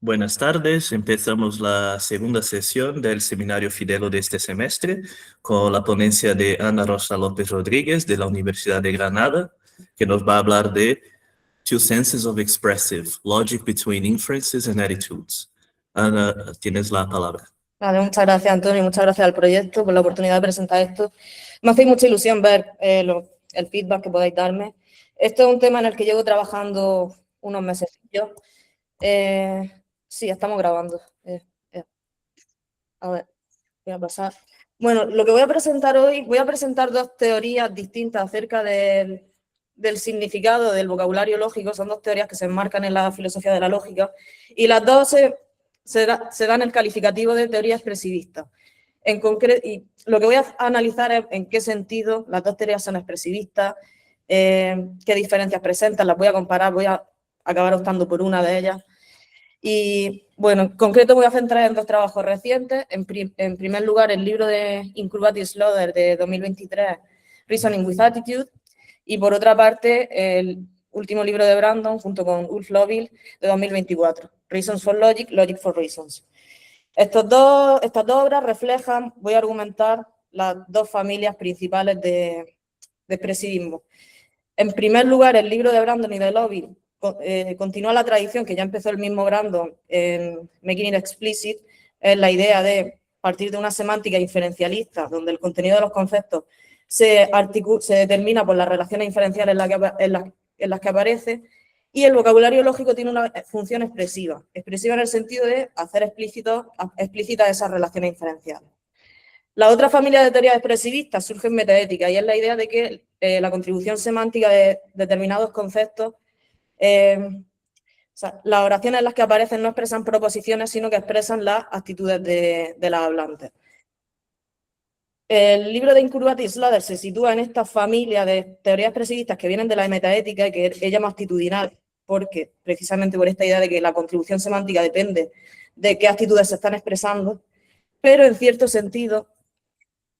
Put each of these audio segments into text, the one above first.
Buenas tardes, empezamos la segunda sesión del Seminario Fidelo de este semestre con la ponencia de Ana Rosa López Rodríguez de la Universidad de Granada, que nos va a hablar de Two Senses of Expressive, Logic Between Inferences and Attitudes. Ana, tienes la palabra. Vale, muchas gracias, Antonio, muchas gracias al proyecto por la oportunidad de presentar esto. Me hace mucha ilusión ver el feedback que podáis darme. Esto es un tema en el que llevo trabajando unos meses. Sí, estamos grabando. A ver, voy a pasar. Bueno, lo que voy a presentar hoy, voy a presentar dos teorías distintas acerca del significado del vocabulario lógico. Son dos teorías que se enmarcan en la filosofía de la lógica y las dos se dan el calificativo de teoría expresivista. En concreto, y lo que voy a analizar es en qué sentido las dos teorías son expresivistas, qué diferencias presentan, las voy a comparar, voy a acabar optando por una de ellas. Y bueno, en concreto voy a centrar en dos trabajos recientes. En primer lugar, el libro de Incurvatis Slaughter de 2023, Reasoning with Attitude, y por otra parte, el último libro de Brandon, junto con Ulf Lovill, de 2024, Reasons for Logic, Logic for Reasons. Estas dos obras reflejan, voy a argumentar, las dos familias principales de expresivismo. En primer lugar, el libro de Brandon y de Lovill continúa la tradición que ya empezó el mismo Brandon en Making It Explicit, es la idea de partir de una semántica inferencialista, donde el contenido de los conceptos se determina por las relaciones inferenciales en las que aparece, y el vocabulario lógico tiene una función expresiva en el sentido de hacer explícitas esas relaciones inferenciales. La otra familia de teorías expresivistas surge en metaética y es la idea de que la contribución semántica de determinados conceptos, las oraciones en las que aparecen no expresan proposiciones, sino que expresan las actitudes de las hablantes. El libro de Incurvatis Slaughter se sitúa en esta familia de teorías expresivistas que vienen de la metaética y que él llama actitudinal, porque precisamente por esta idea de que la contribución semántica depende de qué actitudes se están expresando, pero en cierto sentido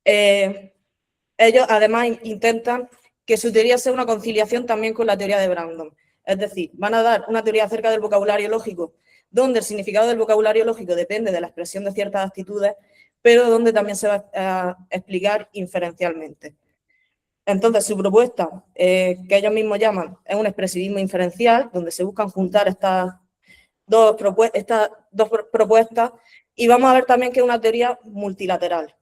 ellos además intentan que su teoría sea una conciliación también con la teoría de Brandon. Es decir, van a dar una teoría acerca del vocabulario lógico, donde el significado del vocabulario lógico depende de la expresión de ciertas actitudes, pero donde también se va a explicar inferencialmente. Entonces, su propuesta, que ellos mismos llaman, es un expresivismo inferencial, donde se buscan juntar estas dos propuestas, y vamos a ver también que es una teoría multilateral.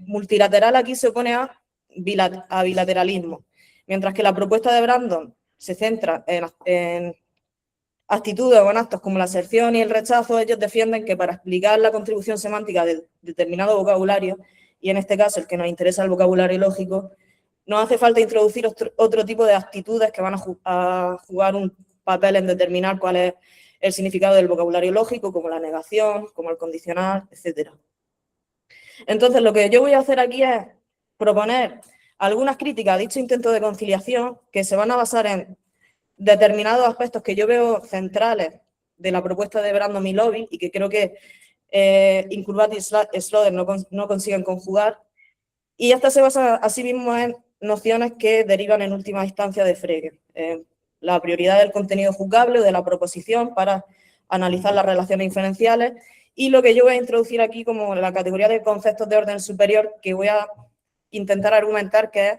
Multilateral aquí se opone a bilateralismo, mientras que la propuesta de Brandon se centra en actitudes o en actos como la aserción y el rechazo. Ellos defienden que para explicar la contribución semántica de determinado vocabulario, y en este caso el que nos interesa el vocabulario lógico, no hace falta introducir otro tipo de actitudes que van a jugar un papel en determinar cuál es el significado del vocabulario lógico, como la negación, como el condicional, etc. Entonces, lo que yo voy a hacer aquí es proponer algunas críticas a dicho intento de conciliación que se van a basar en determinados aspectos que yo veo centrales de la propuesta de Brandon y Lovill y que creo que Incurvatis y Slaughter no consiguen conjugar. Y esta se basa asimismo en nociones que derivan en última instancia de Frege. La prioridad del contenido juzgable o de la proposición para analizar las relaciones inferenciales, y lo que yo voy a introducir aquí como la categoría de conceptos de orden superior, que voy a intentar argumentar que es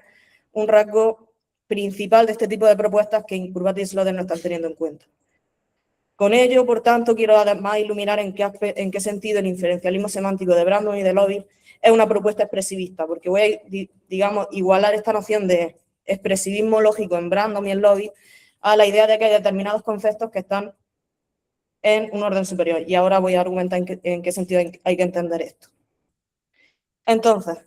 un rasgo principal de este tipo de propuestas que Incurvatis y Slaughter no están teniendo en cuenta. Con ello, por tanto, quiero además iluminar en qué sentido el inferencialismo semántico de Brandon y de Lovill es una propuesta expresivista, porque voy a, digamos, igualar esta noción de expresivismo lógico en Brandon y en Lovill a la idea de que hay determinados conceptos que están en un orden superior. Y ahora voy a argumentar en qué sentido hay que entender esto. Entonces,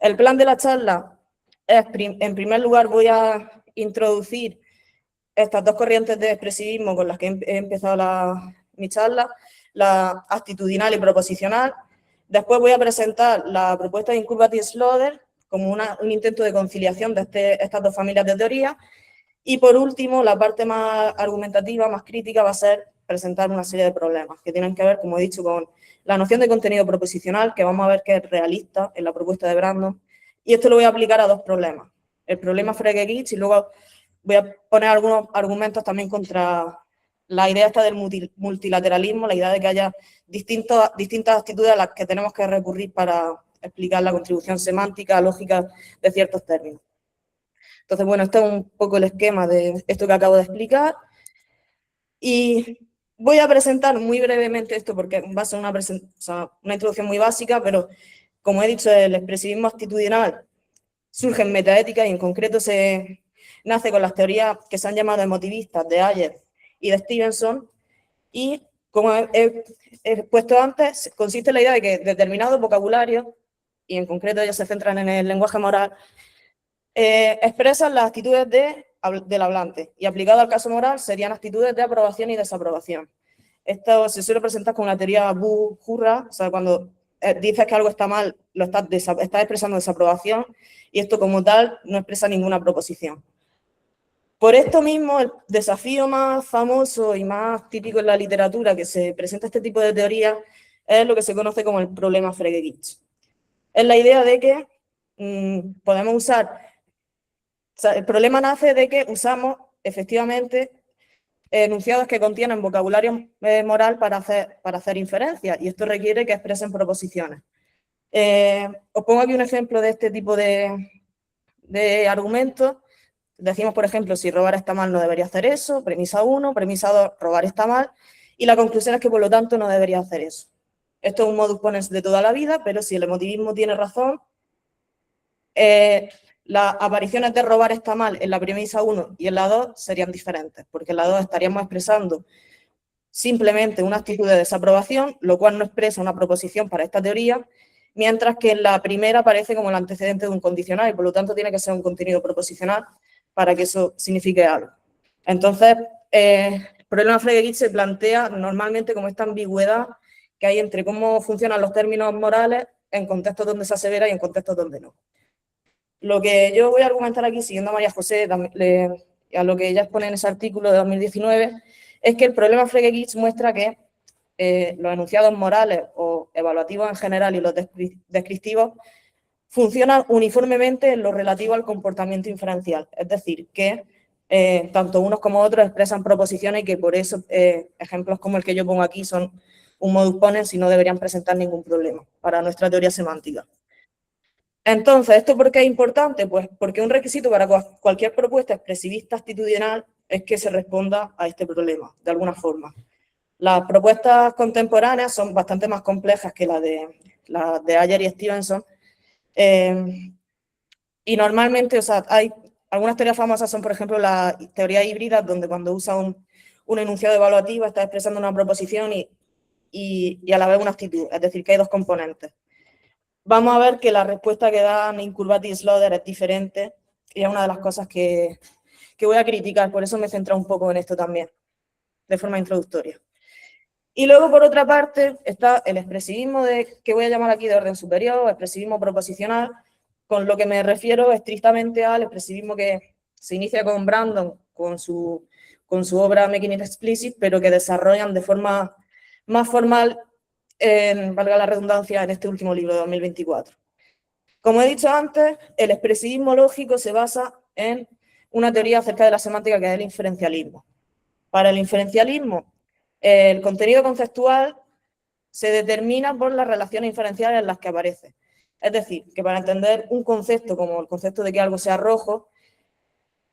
el plan de la charla es, en primer lugar, voy a introducir estas dos corrientes de expresivismo con las que he empezado mi charla, la actitudinal y proposicional. Después voy a presentar la propuesta de Incurvatis y Slaughter como un intento de conciliación de estas dos familias de teoría. Y por último, la parte más argumentativa, más crítica, va a ser presentar una serie de problemas que tienen que ver, como he dicho, con la noción de contenido proposicional, que vamos a ver que es realista en la propuesta de Brandon. Y esto lo voy a aplicar a dos problemas. El problema Frege-Gitz, y luego voy a poner algunos argumentos también contra la idea esta del multilateralismo, la idea de que haya distintas actitudes a las que tenemos que recurrir para explicar la contribución semántica, lógica de ciertos términos. Entonces, bueno, este es un poco el esquema de esto que acabo de explicar. Y voy a presentar muy brevemente esto porque va a ser una introducción muy básica, pero como he dicho, el expresivismo actitudinal surge en metaética y en concreto se nace con las teorías que se han llamado emotivistas de Ayer y de Stevenson, y como he expuesto antes, consiste en la idea de que determinados vocabularios, y en concreto ellos se centran en el lenguaje moral, expresan las actitudes del hablante, y aplicado al caso moral serían actitudes de aprobación y desaprobación. Esto se suele presentar con una teoría Boo-Hurra, o sea, cuando dices que algo está mal, lo estás expresando desaprobación, y esto como tal no expresa ninguna proposición. Por esto mismo, el desafío más famoso y más típico en la literatura que se presenta este tipo de teoría es lo que se conoce como el problema Frege-Gitz. Es la idea de que podemos usar... O sea, el problema nace de que usamos efectivamente enunciados que contienen vocabulario moral para hacer inferencias, y esto requiere que expresen proposiciones. Os pongo aquí un ejemplo de este tipo de argumentos. Decimos, por ejemplo, si robar está mal, no debería hacer eso. Premisa 1, premisa 2, robar está mal. Y la conclusión es que, por lo tanto, no debería hacer eso. Esto es un modus ponens de toda la vida, pero si el emotivismo tiene razón, las apariciones de robar está mal en la premisa 1 y en la 2 serían diferentes, porque en la 2 estaríamos expresando simplemente una actitud de desaprobación, lo cual no expresa una proposición para esta teoría, mientras que en la primera aparece como el antecedente de un condicional y por lo tanto tiene que ser un contenido proposicional para que eso signifique algo. Entonces, el problema Frege-Gitz se plantea normalmente como esta ambigüedad que hay entre cómo funcionan los términos morales en contextos donde se asevera y en contextos donde no. Lo que yo voy a argumentar aquí, siguiendo a María José, a lo que ella expone en ese artículo de 2019, es que el problema Frege-Gitz muestra que los enunciados morales o evaluativos en general y los descriptivos funcionan uniformemente en lo relativo al comportamiento inferencial. Es decir, que tanto unos como otros expresan proposiciones y que por eso ejemplos como el que yo pongo aquí son un modus ponens y no deberían presentar ningún problema para nuestra teoría semántica. Entonces, ¿esto por qué es importante? Pues porque un requisito para cualquier propuesta expresivista actitudinal es que se responda a este problema, de alguna forma. Las propuestas contemporáneas son bastante más complejas que las de Ayer y Stevenson, y normalmente, o sea, hay algunas teorías famosas son, por ejemplo, la teoría híbrida, donde cuando usa un enunciado evaluativo está expresando una proposición y a la vez una actitud, es decir, que hay dos componentes. Vamos a ver que la respuesta que dan Incurvati y Slaughter es diferente, y es una de las cosas que voy a criticar, por eso me he centrado un poco en esto también, de forma introductoria. Y luego, por otra parte, está el expresivismo que voy a llamar aquí de orden superior, expresivismo proposicional, con lo que me refiero estrictamente al expresivismo que se inicia con Brandon, con su obra Making It Explicit, pero que desarrollan de forma más formal, valga la redundancia, en este último libro de 2024. Como he dicho antes, el expresivismo lógico se basa en una teoría acerca de la semántica que es el inferencialismo. Para el inferencialismo, el contenido conceptual se determina por las relaciones inferenciales en las que aparece. Es decir, que para entender un concepto como el concepto de que algo sea rojo,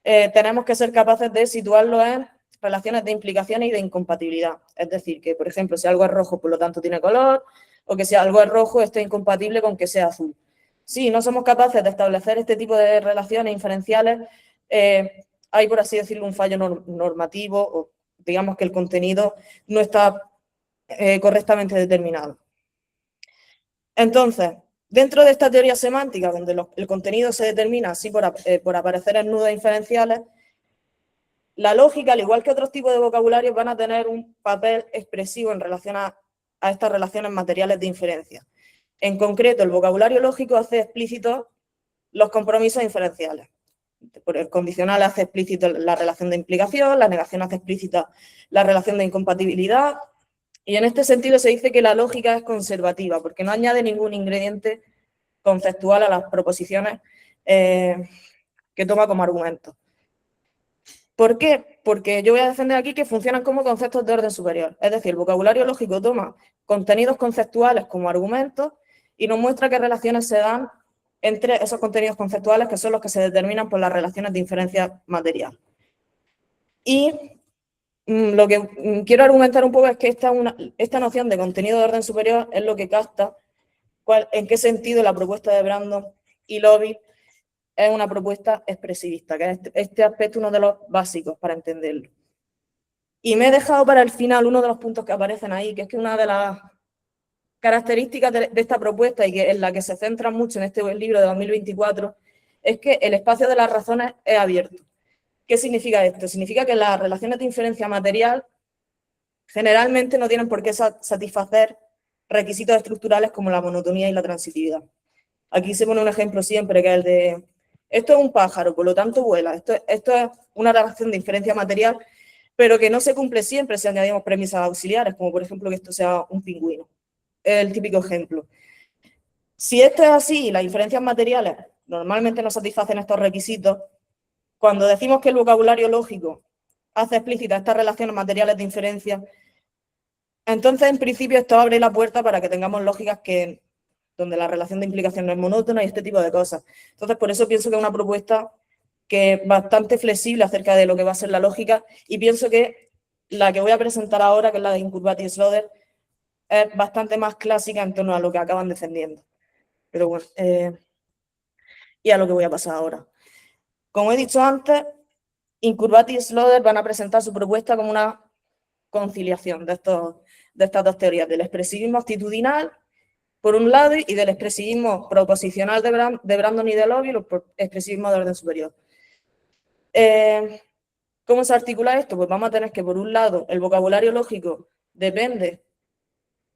tenemos que ser capaces de situarlo en relaciones de implicaciones y de incompatibilidad. Es decir, que, por ejemplo, si algo es rojo, por lo tanto tiene color, o que si algo es rojo, esto es incompatible con que sea azul. Si no somos capaces de establecer este tipo de relaciones inferenciales, hay, por así decirlo, un fallo normativo, o digamos que el contenido no está correctamente determinado. Entonces, dentro de esta teoría semántica, donde el contenido se determina así por aparecer en nudos inferenciales, la lógica, al igual que otros tipos de vocabularios, van a tener un papel expresivo en relación a estas relaciones materiales de inferencia. En concreto, el vocabulario lógico hace explícitos los compromisos inferenciales. Por el condicional hace explícito la relación de implicación, la negación hace explícita la relación de incompatibilidad, y en este sentido se dice que la lógica es conservativa, porque no añade ningún ingrediente conceptual a las proposiciones que toma como argumento. ¿Por qué? Porque yo voy a defender aquí que funcionan como conceptos de orden superior. Es decir, el vocabulario lógico toma contenidos conceptuales como argumentos y nos muestra qué relaciones se dan entre esos contenidos conceptuales, que son los que se determinan por las relaciones de inferencia material. Y lo que quiero argumentar un poco es que esta noción de contenido de orden superior es lo que capta en qué sentido la propuesta de Brandon y Lobby es una propuesta expresivista, que es este aspecto uno de los básicos para entenderlo. Y me he dejado para el final uno de los puntos que aparecen ahí, que es que una de las características de esta propuesta y que en la que se centra mucho en este libro de 2024 es que el espacio de las razones es abierto. ¿Qué significa esto? Significa que las relaciones de inferencia material generalmente no tienen por qué satisfacer requisitos estructurales como la monotonía y la transitividad. Aquí se pone un ejemplo siempre, que es el de esto es un pájaro, por lo tanto vuela. Esto es una relación de inferencia material, pero que no se cumple siempre si añadimos premisas auxiliares, como por ejemplo que esto sea un pingüino. Es el típico ejemplo. Si esto es así y las inferencias materiales normalmente no satisfacen estos requisitos, cuando decimos que el vocabulario lógico hace explícitas estas relaciones materiales de inferencia, entonces en principio esto abre la puerta para que tengamos lógicas donde la relación de implicación no es monótona y este tipo de cosas. Entonces, por eso pienso que es una propuesta que es bastante flexible acerca de lo que va a ser la lógica, y pienso que la que voy a presentar ahora, que es la de Incurvati y Slaughter, es bastante más clásica en torno a lo que acaban defendiendo. Pero bueno, y a lo que voy a pasar ahora. Como he dicho antes, Incurvati y Slaughter van a presentar su propuesta como una conciliación de estas dos teorías, del expresivismo actitudinal por un lado, y del expresivismo proposicional de Brandon y de Lobby, el expresivismo de orden superior. ¿Cómo se articula esto? Pues vamos a tener que, por un lado, el vocabulario lógico depende,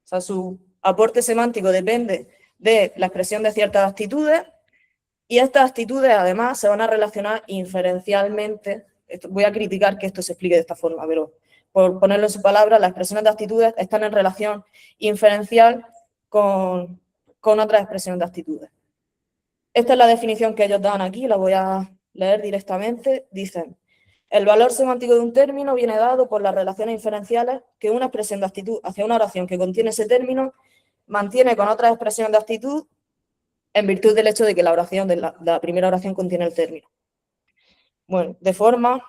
o sea, su aporte semántico depende de la expresión de ciertas actitudes, y estas actitudes, además, se van a relacionar inferencialmente. Voy a criticar que esto se explique de esta forma, pero por ponerlo en su palabra, las expresiones de actitudes están en relación inferencial con otras expresiones de actitudes. Esta es la definición que ellos dan aquí, la voy a leer directamente. Dicen: el valor semántico de un término viene dado por las relaciones inferenciales que una expresión de actitud hacia una oración que contiene ese término mantiene con otras expresiones de actitud en virtud del hecho de que la oración de la primera oración contiene el término. Bueno, de forma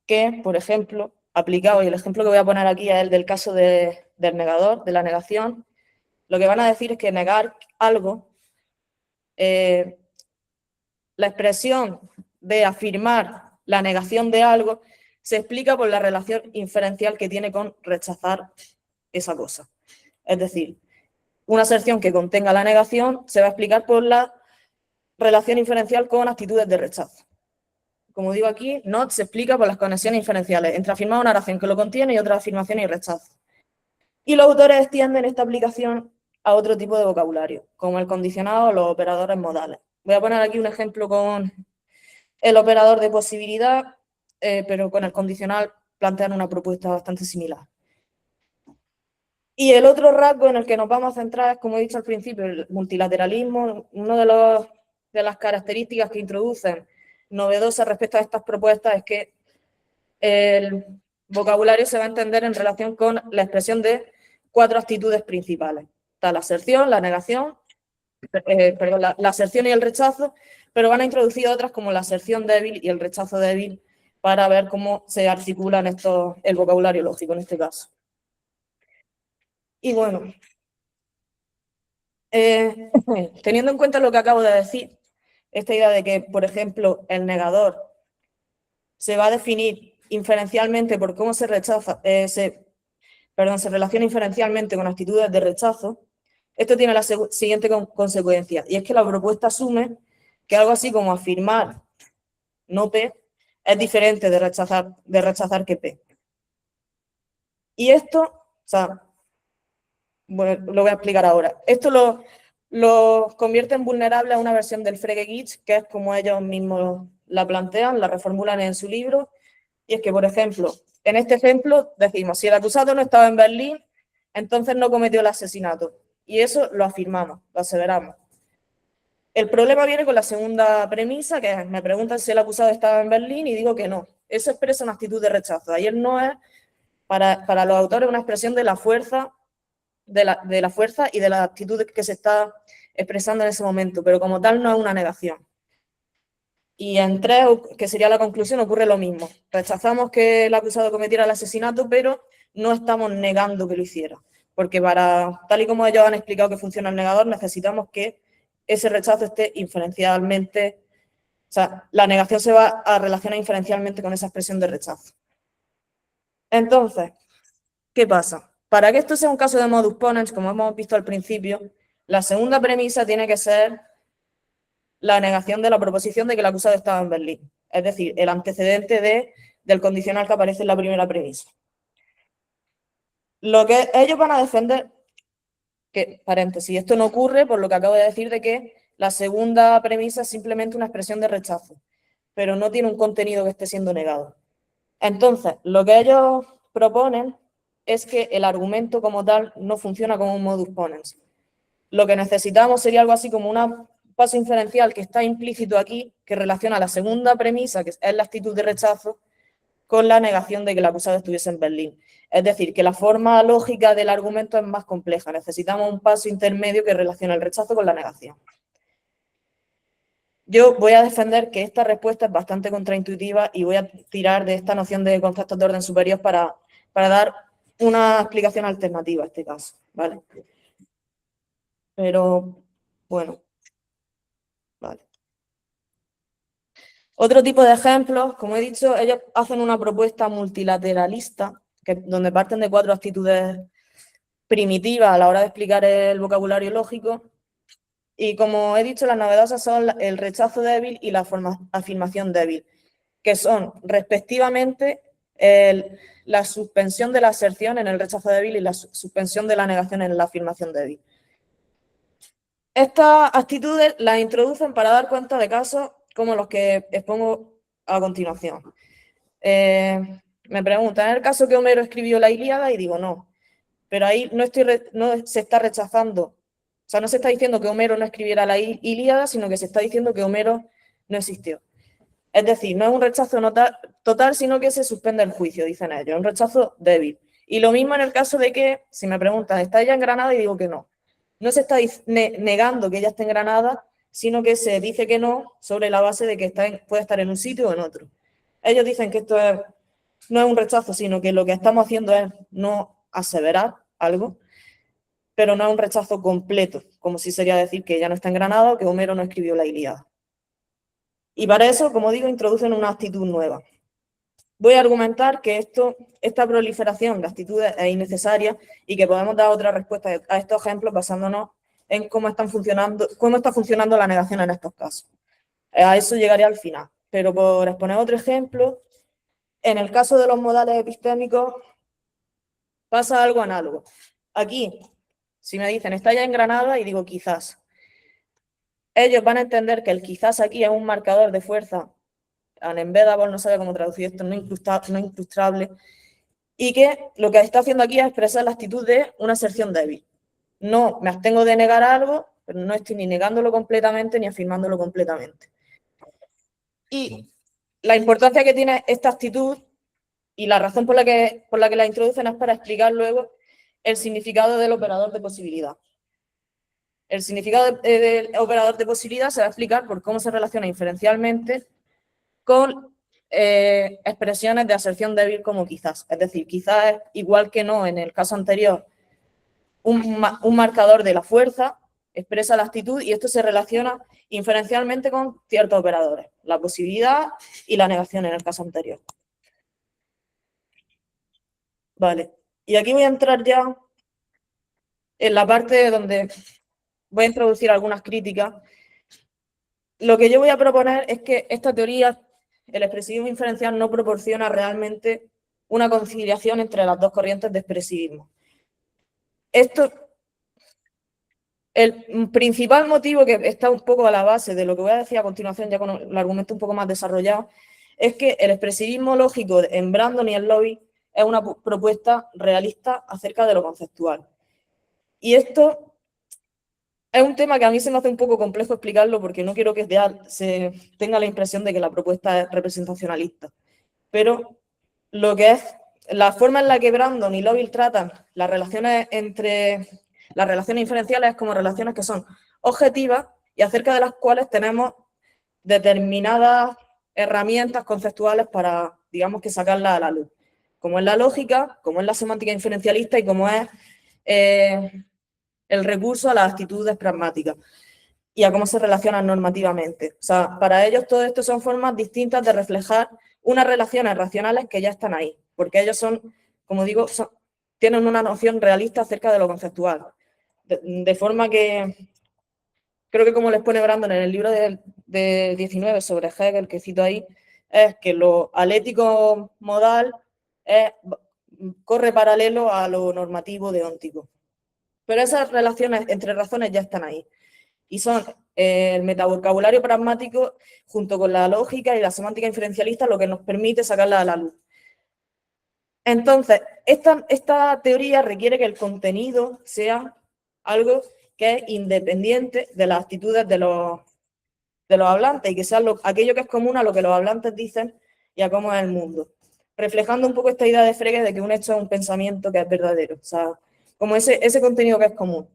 que, por ejemplo, aplicado, y el ejemplo que voy a poner aquí es el del caso del negador, de la negación, lo que van a decir es que negar algo, la expresión de afirmar la negación de algo se explica por la relación inferencial que tiene con rechazar esa cosa. Es decir, una aserción que contenga la negación se va a explicar por la relación inferencial con actitudes de rechazo. Como digo aquí, not se explica por las conexiones inferenciales entre afirmar una oración que lo contiene y otra afirmación y rechazo. Y los autores extienden esta aplicación a otro tipo de vocabulario, como el condicionado o los operadores modales. Voy a poner aquí un ejemplo con el operador de posibilidad, pero con el condicional plantean una propuesta bastante similar. Y el otro rasgo en el que nos vamos a centrar es, como he dicho al principio, el multilateralismo. Una de las características que introducen novedosas respecto a estas propuestas es que el vocabulario se va a entender en relación con la expresión de 4 actitudes principales. Está la aserción, la negación, la aserción y el rechazo, pero van a introducir otras como la aserción débil y el rechazo débil para ver cómo se articulan el vocabulario lógico en este caso. Y bueno, teniendo en cuenta lo que acabo de decir, esta idea de que, por ejemplo, el negador se va a definir inferencialmente por cómo se rechaza, se relaciona inferencialmente con actitudes de rechazo, esto tiene la siguiente consecuencia, y es que la propuesta asume que algo así como afirmar no P es diferente de rechazar que P. Y esto, o sea, bueno, lo voy a explicar ahora. Esto lo convierte en vulnerable a una versión del Frege-Gitz, que es como ellos mismos la plantean, la reformulan en su libro, y es que, por ejemplo, en este ejemplo decimos, si el acusado no estaba en Berlín, entonces no cometió el asesinato. Y eso lo afirmamos, lo aseveramos. El problema viene con la segunda premisa, que es, me preguntan si el acusado estaba en Berlín y digo que no. Eso expresa una actitud de rechazo. Ahí el no es, para los autores, una expresión de la fuerza, de la fuerza y de la actitud que se está expresando en ese momento, pero como tal no es una negación. Y en 3, que sería la conclusión, ocurre lo mismo. Rechazamos que el acusado cometiera el asesinato, pero no estamos negando que lo hiciera. Porque tal y como ellos han explicado que funciona el negador, necesitamos que ese rechazo esté inferencialmente, o sea, la negación se va a relacionar inferencialmente con esa expresión de rechazo. Entonces, ¿qué pasa? Para que esto sea un caso de modus ponens, como hemos visto al principio, la segunda premisa tiene que ser la negación de la proposición de que el acusado estaba en Berlín. Es decir, el antecedente del condicional que aparece en la primera premisa. Lo que ellos van a defender, que, paréntesis, esto no ocurre por lo que acabo de decir de que la segunda premisa es simplemente una expresión de rechazo, pero no tiene un contenido que esté siendo negado. Entonces, lo que ellos proponen es que el argumento como tal no funciona como un modus ponens. Lo que necesitamos sería algo así como un paso inferencial que está implícito aquí, que relaciona la segunda premisa, que es la actitud de rechazo, con la negación de que el acusado estuviese en Berlín. Es decir, que la forma lógica del argumento es más compleja. Necesitamos un paso intermedio que relacione el rechazo con la negación. Yo voy a defender que esta respuesta es bastante contraintuitiva y voy a tirar de esta noción de conceptos de orden superior para dar una explicación alternativa a este caso, ¿vale? Pero, bueno, vale. Otro tipo de ejemplos, como he dicho, ellos hacen una propuesta multilateralista, donde parten de 4 actitudes primitivas a la hora de explicar el vocabulario lógico. Y como he dicho, las novedosas son el rechazo débil y la afirmación débil, que son respectivamente la suspensión de la aserción en el rechazo débil y la suspensión de la negación en la afirmación débil. Estas actitudes las introducen para dar cuenta de casos como los que expongo a continuación. Me preguntan, ¿en el caso que Homero escribió la Ilíada? Y digo, no. Pero ahí no se está rechazando, o sea, no se está diciendo que Homero no escribiera la Ilíada, sino que se está diciendo que Homero no existió. Es decir, no es un rechazo total, sino que se suspende el juicio, dicen ellos, es un rechazo débil. Y lo mismo en el caso de que, si me preguntan, ¿está ella en Granada? Y digo que no. No se está negando que ella esté en Granada, sino que se dice que no sobre la base de que puede estar en un sitio o en otro. Ellos dicen que esto no es un rechazo, sino que lo que estamos haciendo es no aseverar algo, pero no es un rechazo completo, como si sería decir que ella no está en Granada o que Homero no escribió la Ilíada. Y para eso, como digo, introducen una actitud nueva. Voy a argumentar que esta proliferación de actitudes es innecesaria y que podemos dar otra respuesta a estos ejemplos basándonos en cómo está funcionando la negación en estos casos. A eso llegaré al final, pero por exponer otro ejemplo, en el caso de los modales epistémicos pasa algo análogo. Aquí, si me dicen, ¿está ya en Granada? Y digo, quizás. Ellos van a entender que el quizás aquí es un marcador de fuerza, unembedable, no sabe cómo traducir esto, no incrustable, y que lo que está haciendo aquí es expresar la actitud de una aserción débil. No me abstengo de negar algo, pero no estoy ni negándolo completamente ni afirmándolo completamente. Y la importancia que tiene esta actitud y la razón por la que la introducen es para explicar luego el significado del operador de posibilidad. El significado del operador de posibilidad se va a explicar por cómo se relaciona inferencialmente con expresiones de aserción débil como quizás. Es decir, quizás es igual que no en el caso anterior un marcador de la fuerza, expresa la actitud y esto se relaciona inferencialmente con ciertos operadores, la posibilidad y la negación en el caso anterior. Vale, y aquí voy a entrar ya en la parte donde voy a introducir algunas críticas. Lo que yo voy a proponer es que esta teoría, el expresivismo inferencial, no proporciona realmente una conciliación entre las dos corrientes de expresivismo. El principal motivo que está un poco a la base de lo que voy a decir a continuación, ya con el argumento un poco más desarrollado, es que el expresivismo lógico en Brandon y en Lowy es una propuesta realista acerca de lo conceptual. Y esto es un tema que a mí se me hace un poco complejo explicarlo porque no quiero que se tenga la impresión de que la propuesta es representacionalista. pero lo que es la forma en la que Brandon y Lowell tratan las relaciones inferenciales es como relaciones que son objetivas y acerca de las cuales tenemos determinadas herramientas conceptuales para, digamos, que sacarlas a la luz, como es la lógica, como es la semántica inferencialista y como es el recurso a las actitudes pragmáticas y a cómo se relacionan normativamente. O sea, para ellos todo esto son formas distintas de reflejar unas relaciones racionales que ya están ahí, porque ellos son, como digo, tienen una noción realista acerca de lo conceptual, de forma que creo que como les pone Brandon en el libro de 19 sobre Hegel, que cito ahí, es que lo alético modal corre paralelo a lo normativo deóntico. Pero esas relaciones entre razones ya están ahí. Y son el metavocabulario pragmático junto con la lógica y la semántica inferencialista lo que nos permite sacarla a la luz. Entonces, esta teoría requiere que el contenido sea algo que es independiente de las actitudes de los hablantes y que sea aquello que es común a lo que los hablantes dicen y a cómo es el mundo. Reflejando un poco esta idea de Frege de que un hecho es un pensamiento que es verdadero. O sea, como ese contenido que es común.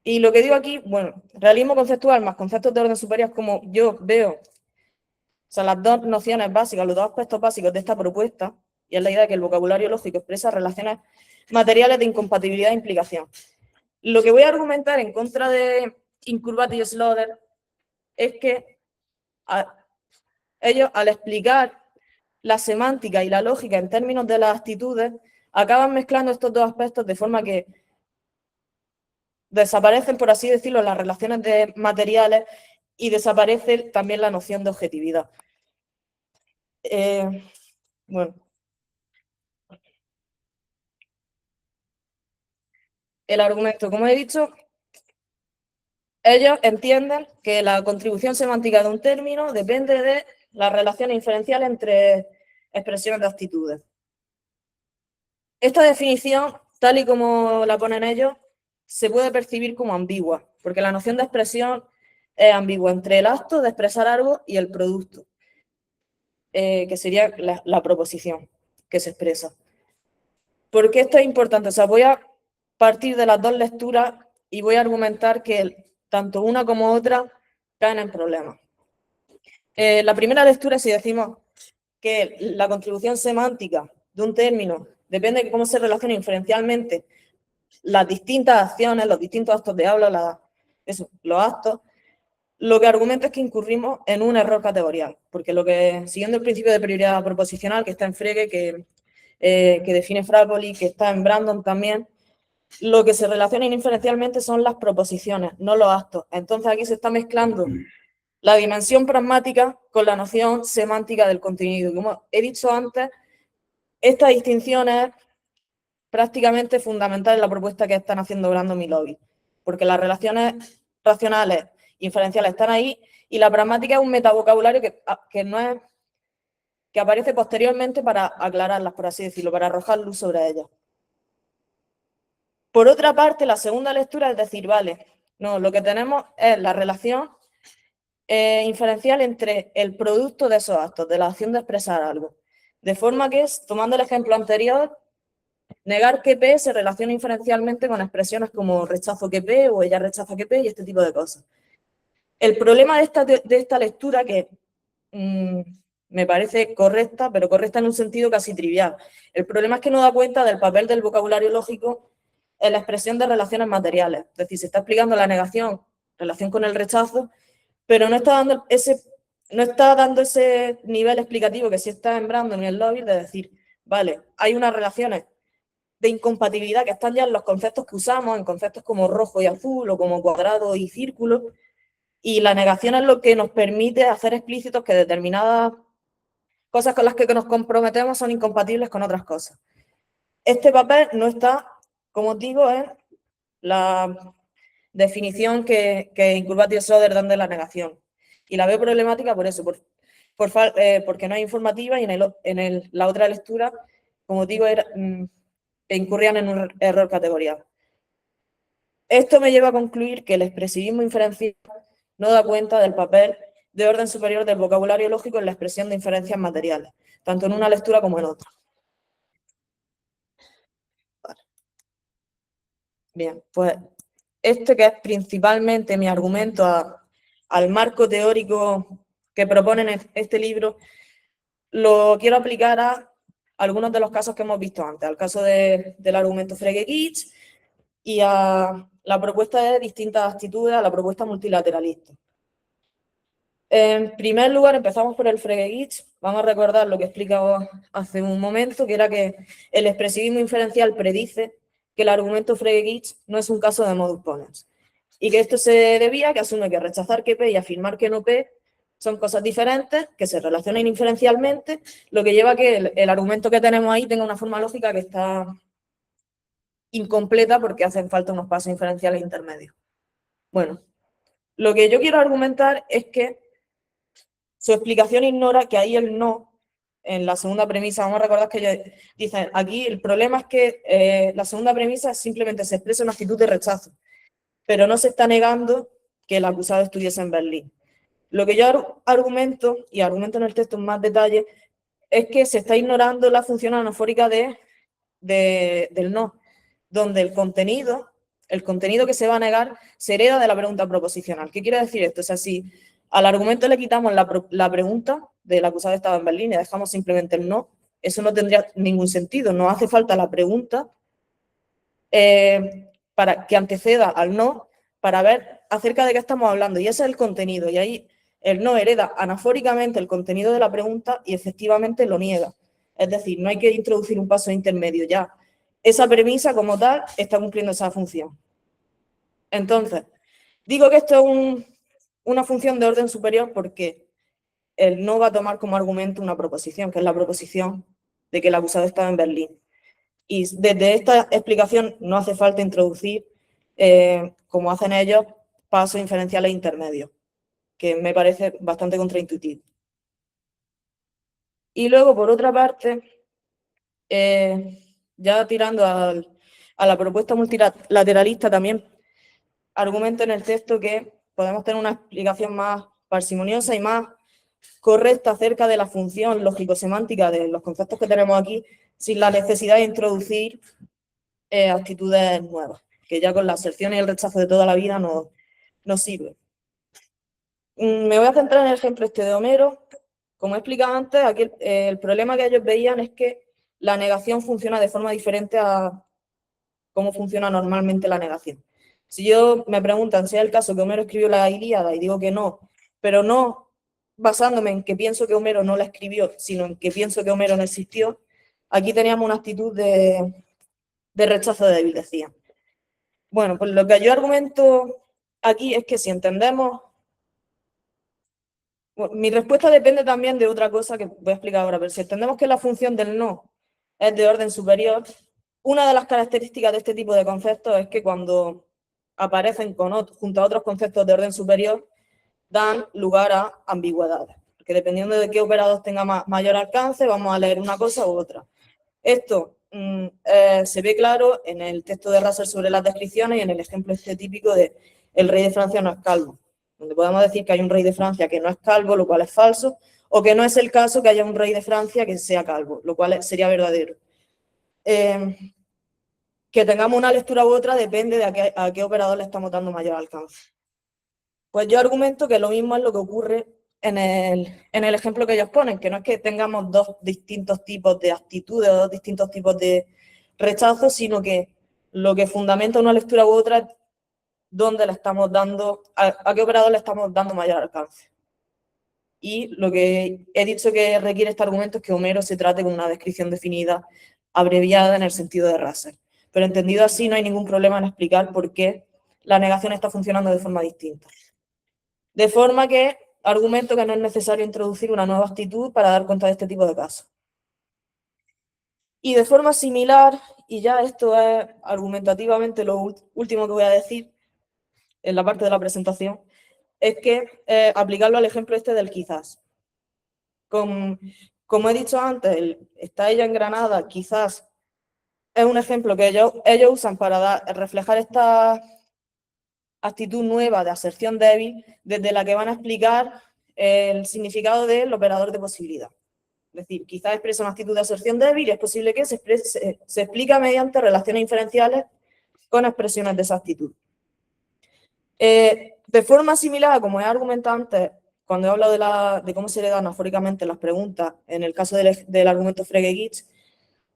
Y lo que digo aquí, bueno, realismo conceptual más conceptos de orden superior es como yo veo, o sea, las dos nociones básicas, los dos aspectos básicos de esta propuesta, y es la idea de que el vocabulario lógico expresa relaciones materiales de incompatibilidad e implicación. Lo que voy a argumentar en contra de Incurvati y Slaughter es que ellos, al explicar la semántica y la lógica en términos de las actitudes, acaban mezclando estos dos aspectos de forma que desaparecen, por así decirlo, las relaciones de materiales y desaparece también la noción de objetividad. Bueno. El argumento, como he dicho, ellos entienden que la contribución semántica de un término depende de las relaciones inferenciales entre expresiones de actitudes. Esta definición, tal y como la ponen ellos, se puede percibir como ambigua, porque la noción de expresión es ambigua entre el acto de expresar algo y el producto, que sería la proposición que se expresa. ¿Por qué esto es importante? O sea, voy a partir de las dos lecturas y voy a argumentar que tanto una como otra caen en problemas. La primera lectura, si decimos que la contribución semántica de un término depende de cómo se relaciona inferencialmente las distintas acciones, los distintos actos de habla, los actos, lo que argumenta es que incurrimos en un error categorial, porque siguiendo el principio de prioridad proposicional que está en Frege, que define Frapoli, que está en Brandon también, lo que se relaciona inferencialmente son las proposiciones, no los actos. Entonces aquí se está mezclando la dimensión pragmática con la noción semántica del contenido. Como he dicho antes, esta distinción es prácticamente fundamental en la propuesta que están haciendo Brandon y Lowell, porque las relaciones racionales inferenciales están ahí y la pragmática es un metavocabulario que no es que aparece posteriormente para aclararlas, por así decirlo, para arrojar luz sobre ellas. Por otra parte, la segunda lectura es decir, vale, no, lo que tenemos es la relación inferencial entre el producto de esos actos, de la acción de expresar algo. De forma que, tomando el ejemplo anterior, negar que P se relaciona inferencialmente con expresiones como rechazo que P o ella rechaza que P y este tipo de cosas. El problema de esta lectura, que me parece correcta, pero correcta en un sentido casi trivial, el problema es que no da cuenta del papel del vocabulario lógico en la expresión de relaciones materiales. Es decir, se está explicando la negación, relación con el rechazo, pero no está dando ese nivel explicativo que sí está en Brandon y en Lowell de decir, vale, hay unas relaciones de incompatibilidad que están ya en los conceptos que usamos, en conceptos como rojo y azul o como cuadrado y círculo, y la negación es lo que nos permite hacer explícitos que determinadas cosas con las que nos comprometemos son incompatibles con otras cosas. Este papel no está, como os digo, en la definición que Incurvati y Schroeder dan de la negación. Y la veo problemática por eso, porque no es informativa y en la otra lectura, como digo, incurrían en un error categorial. Esto me lleva a concluir que el expresivismo inferencial no da cuenta del papel de orden superior del vocabulario lógico en la expresión de inferencias materiales, tanto en una lectura como en otra. Vale. Bien, pues este que es principalmente mi argumento al marco teórico que proponen en este libro, lo quiero aplicar a algunos de los casos que hemos visto antes, al caso del argumento Frege-Kitch y a la propuesta de distintas actitudes, a la propuesta multilateralista. En primer lugar, empezamos por el Frege-Kitch. Vamos a recordar lo que he explicado hace un momento, que era que el expresivismo inferencial predice que el argumento Frege-Kitch no es un caso de modus ponens y que esto se debía a que asume que rechazar que P y afirmar que no P son cosas diferentes, que se relacionan inferencialmente, lo que lleva a que el argumento que tenemos ahí tenga una forma lógica que está incompleta porque hacen falta unos pasos inferenciales intermedios. Bueno, lo que yo quiero argumentar es que su explicación ignora que ahí el no, en la segunda premisa, vamos a recordar que dicen aquí el problema es que la segunda premisa simplemente se expresa una actitud de rechazo, pero no se está negando que el acusado estuviese en Berlín. Lo que yo argumento, y argumento en el texto en más detalle, es que se está ignorando la función anafórica del no, donde el contenido que se va a negar se hereda de la pregunta proposicional. ¿Qué quiere decir esto? O sea, si al argumento le quitamos la pregunta del acusado estaba en Berlín y dejamos simplemente el no, eso no tendría ningún sentido. No hace falta la pregunta para que anteceda al no para ver acerca de qué estamos hablando. Y ese es el contenido. Y ahí el no hereda anafóricamente el contenido de la pregunta y efectivamente lo niega. Es decir, no hay que introducir un paso intermedio ya. Esa premisa como tal está cumpliendo esa función. Entonces, digo que esto es una función de orden superior porque el no va a tomar como argumento una proposición, que es la proposición de que el acusado estaba en Berlín. Y desde esta explicación no hace falta introducir, como hacen ellos, pasos inferenciales intermedios, que me parece bastante contraintuitivo. Y luego, por otra parte, ya tirando a la propuesta multilateralista, también argumento en el texto que podemos tener una explicación más parsimoniosa y más correcta acerca de la función lógico-semántica de los conceptos que tenemos aquí, sin la necesidad de introducir actitudes nuevas, que ya con la aserción y el rechazo de toda la vida no sirve. Me voy a centrar en el ejemplo este de Homero. Como he explicado antes, aquí el problema que ellos veían es que la negación funciona de forma diferente a cómo funciona normalmente la negación. Si me preguntan si es el caso que Homero escribió la Ilíada y digo que no, pero no basándome en que pienso que Homero no la escribió, sino en que pienso que Homero no existió, aquí teníamos una actitud de rechazo débil, decía. Bueno, pues lo que yo argumento aquí es que si entendemos... Bueno, mi respuesta depende también de otra cosa que voy a explicar ahora, pero si entendemos que la función del no es de orden superior, una de las características de este tipo de conceptos es que cuando aparecen junto a otros conceptos de orden superior, dan lugar a ambigüedades, porque dependiendo de qué operados tenga mayor alcance, vamos a leer una cosa u otra. Esto se ve claro en el texto de Russell sobre las descripciones y en el ejemplo este típico de el rey de Francia no es calvo, donde podemos decir que hay un rey de Francia que no es calvo, lo cual es falso, o que no es el caso que haya un rey de Francia que sea calvo, lo cual sería verdadero. Que tengamos una lectura u otra depende de a qué operador le estamos dando mayor alcance. Pues yo argumento que lo mismo es lo que ocurre en el ejemplo que ellos ponen, que no es que tengamos dos distintos tipos de actitudes o dos distintos tipos de rechazos, sino que lo que fundamenta una lectura u otra es dónde le estamos dando, a qué operador le estamos dando mayor alcance. Y lo que he dicho que requiere este argumento es que Homero se trate con una descripción definida, abreviada en el sentido de Russell. Pero entendido así, no hay ningún problema en explicar por qué la negación está funcionando de forma distinta. De forma que argumento que no es necesario introducir una nueva actitud para dar cuenta de este tipo de casos. Y de forma similar, y ya esto es argumentativamente lo último que voy a decir en la parte de la presentación, es que aplicarlo al ejemplo este del quizás. Como he dicho antes, está ella en Granada, quizás es un ejemplo que ellos usan para reflejar esta actitud nueva de aserción débil, desde la que van a explicar el significado del operador de posibilidad. Es decir, quizás expresa una actitud de aserción débil y es posible que se explica mediante relaciones inferenciales con expresiones de esa actitud. De forma similar, como he argumentado antes, cuando he hablado de cómo se heredan anafóricamente las preguntas, en el caso del argumento Frege-Gibbs,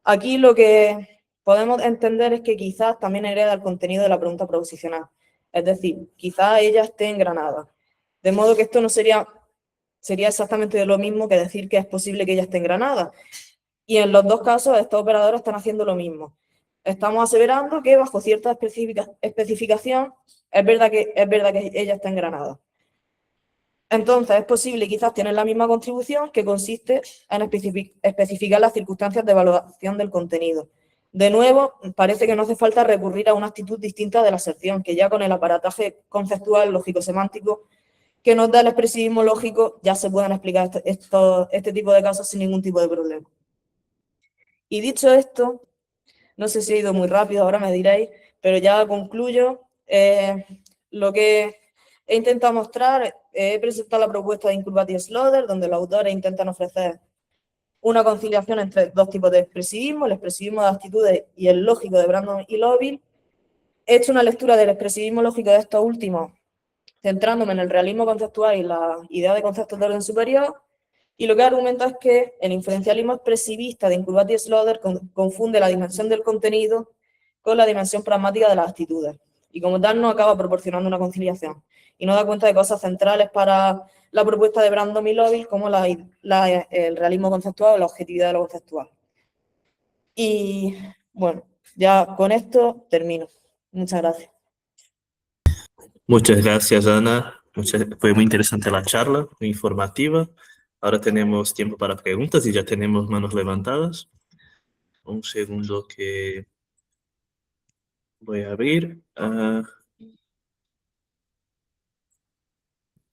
aquí lo que podemos entender es que quizás también hereda el contenido de la pregunta proposicional. Es decir, quizás ella esté engranada. De modo que esto no sería exactamente lo mismo que decir que es posible que ella esté engranada. Y en los dos casos, estos operadores están haciendo lo mismo. Estamos aseverando que bajo cierta especificación es verdad que ella está engranada. Entonces, es posible, quizás tienen la misma contribución, que consiste en especificar las circunstancias de evaluación del contenido. De nuevo, parece que no hace falta recurrir a una actitud distinta de la aserción, que ya con el aparataje conceptual lógico-semántico que nos da el expresivismo lógico, ya se pueden explicar este tipo de casos sin ningún tipo de problema. Y dicho esto, no sé si he ido muy rápido, ahora me diréis, pero ya concluyo. Lo que he intentado mostrar, he presentado la propuesta de Incurvati y Slaughter, donde los autores intentan ofrecer una conciliación entre dos tipos de expresivismo, el expresivismo de actitudes y el lógico de Brandon y Lowell. He hecho una lectura del expresivismo lógico de estos últimos, centrándome en el realismo conceptual y la idea de conceptos de orden superior, y lo que argumenta es que el inferencialismo expresivista de Incurvati y Slaughter confunde la dimensión del contenido con la dimensión pragmática de las actitudes, y como tal no acaba proporcionando una conciliación, y no da cuenta de cosas centrales para la propuesta de Brandon y Lowell, como el realismo conceptual o la objetividad de lo conceptual. Y bueno, ya con esto termino. Muchas gracias. Muchas gracias, Ana. Fue muy interesante la charla, muy informativa. Ahora tenemos tiempo para preguntas y ya tenemos manos levantadas. Un segundo que voy a abrir.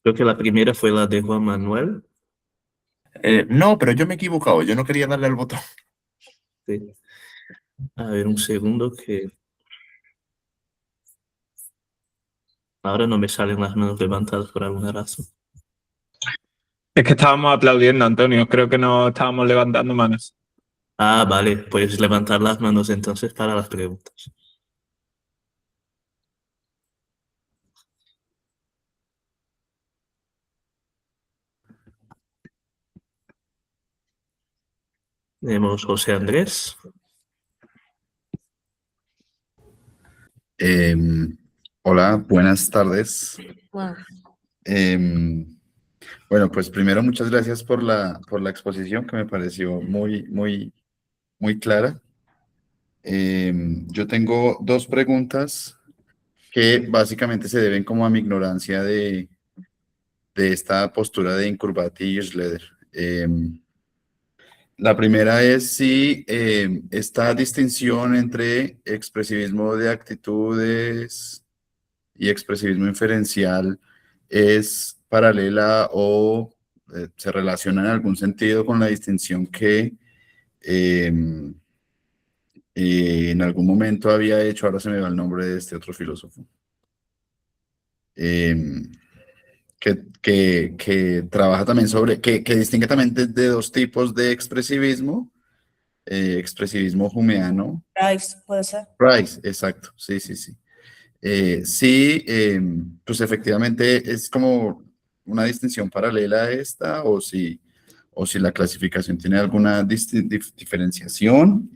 Creo que la primera fue la de Juan Manuel. No, pero yo me he equivocado. Yo no quería darle al botón. Sí. A ver, un segundo que... Ahora no me salen las manos levantadas por alguna razón. Es que estábamos aplaudiendo, Antonio. Creo que no estábamos levantando manos. Ah, vale. Puedes levantar las manos entonces para las preguntas. Tenemos José Andrés. Hola, buenas tardes. Bueno. Bueno, pues primero muchas gracias por la exposición que me pareció muy clara. Yo tengo dos preguntas que básicamente se deben como a mi ignorancia de esta postura de Incurvati y Schroeder. La primera es si esta distinción entre expresivismo de actitudes y expresivismo inferencial es paralela o se relaciona en algún sentido con la distinción que en algún momento había hecho, ahora se me va el nombre de este otro filósofo, que trabaja también sobre, que distingue también de dos tipos de expresivismo, expresivismo humeano. Price, puede ser. Price, exacto, sí. Sí, pues efectivamente es como una distinción paralela a esta, o si la clasificación tiene alguna diferenciación.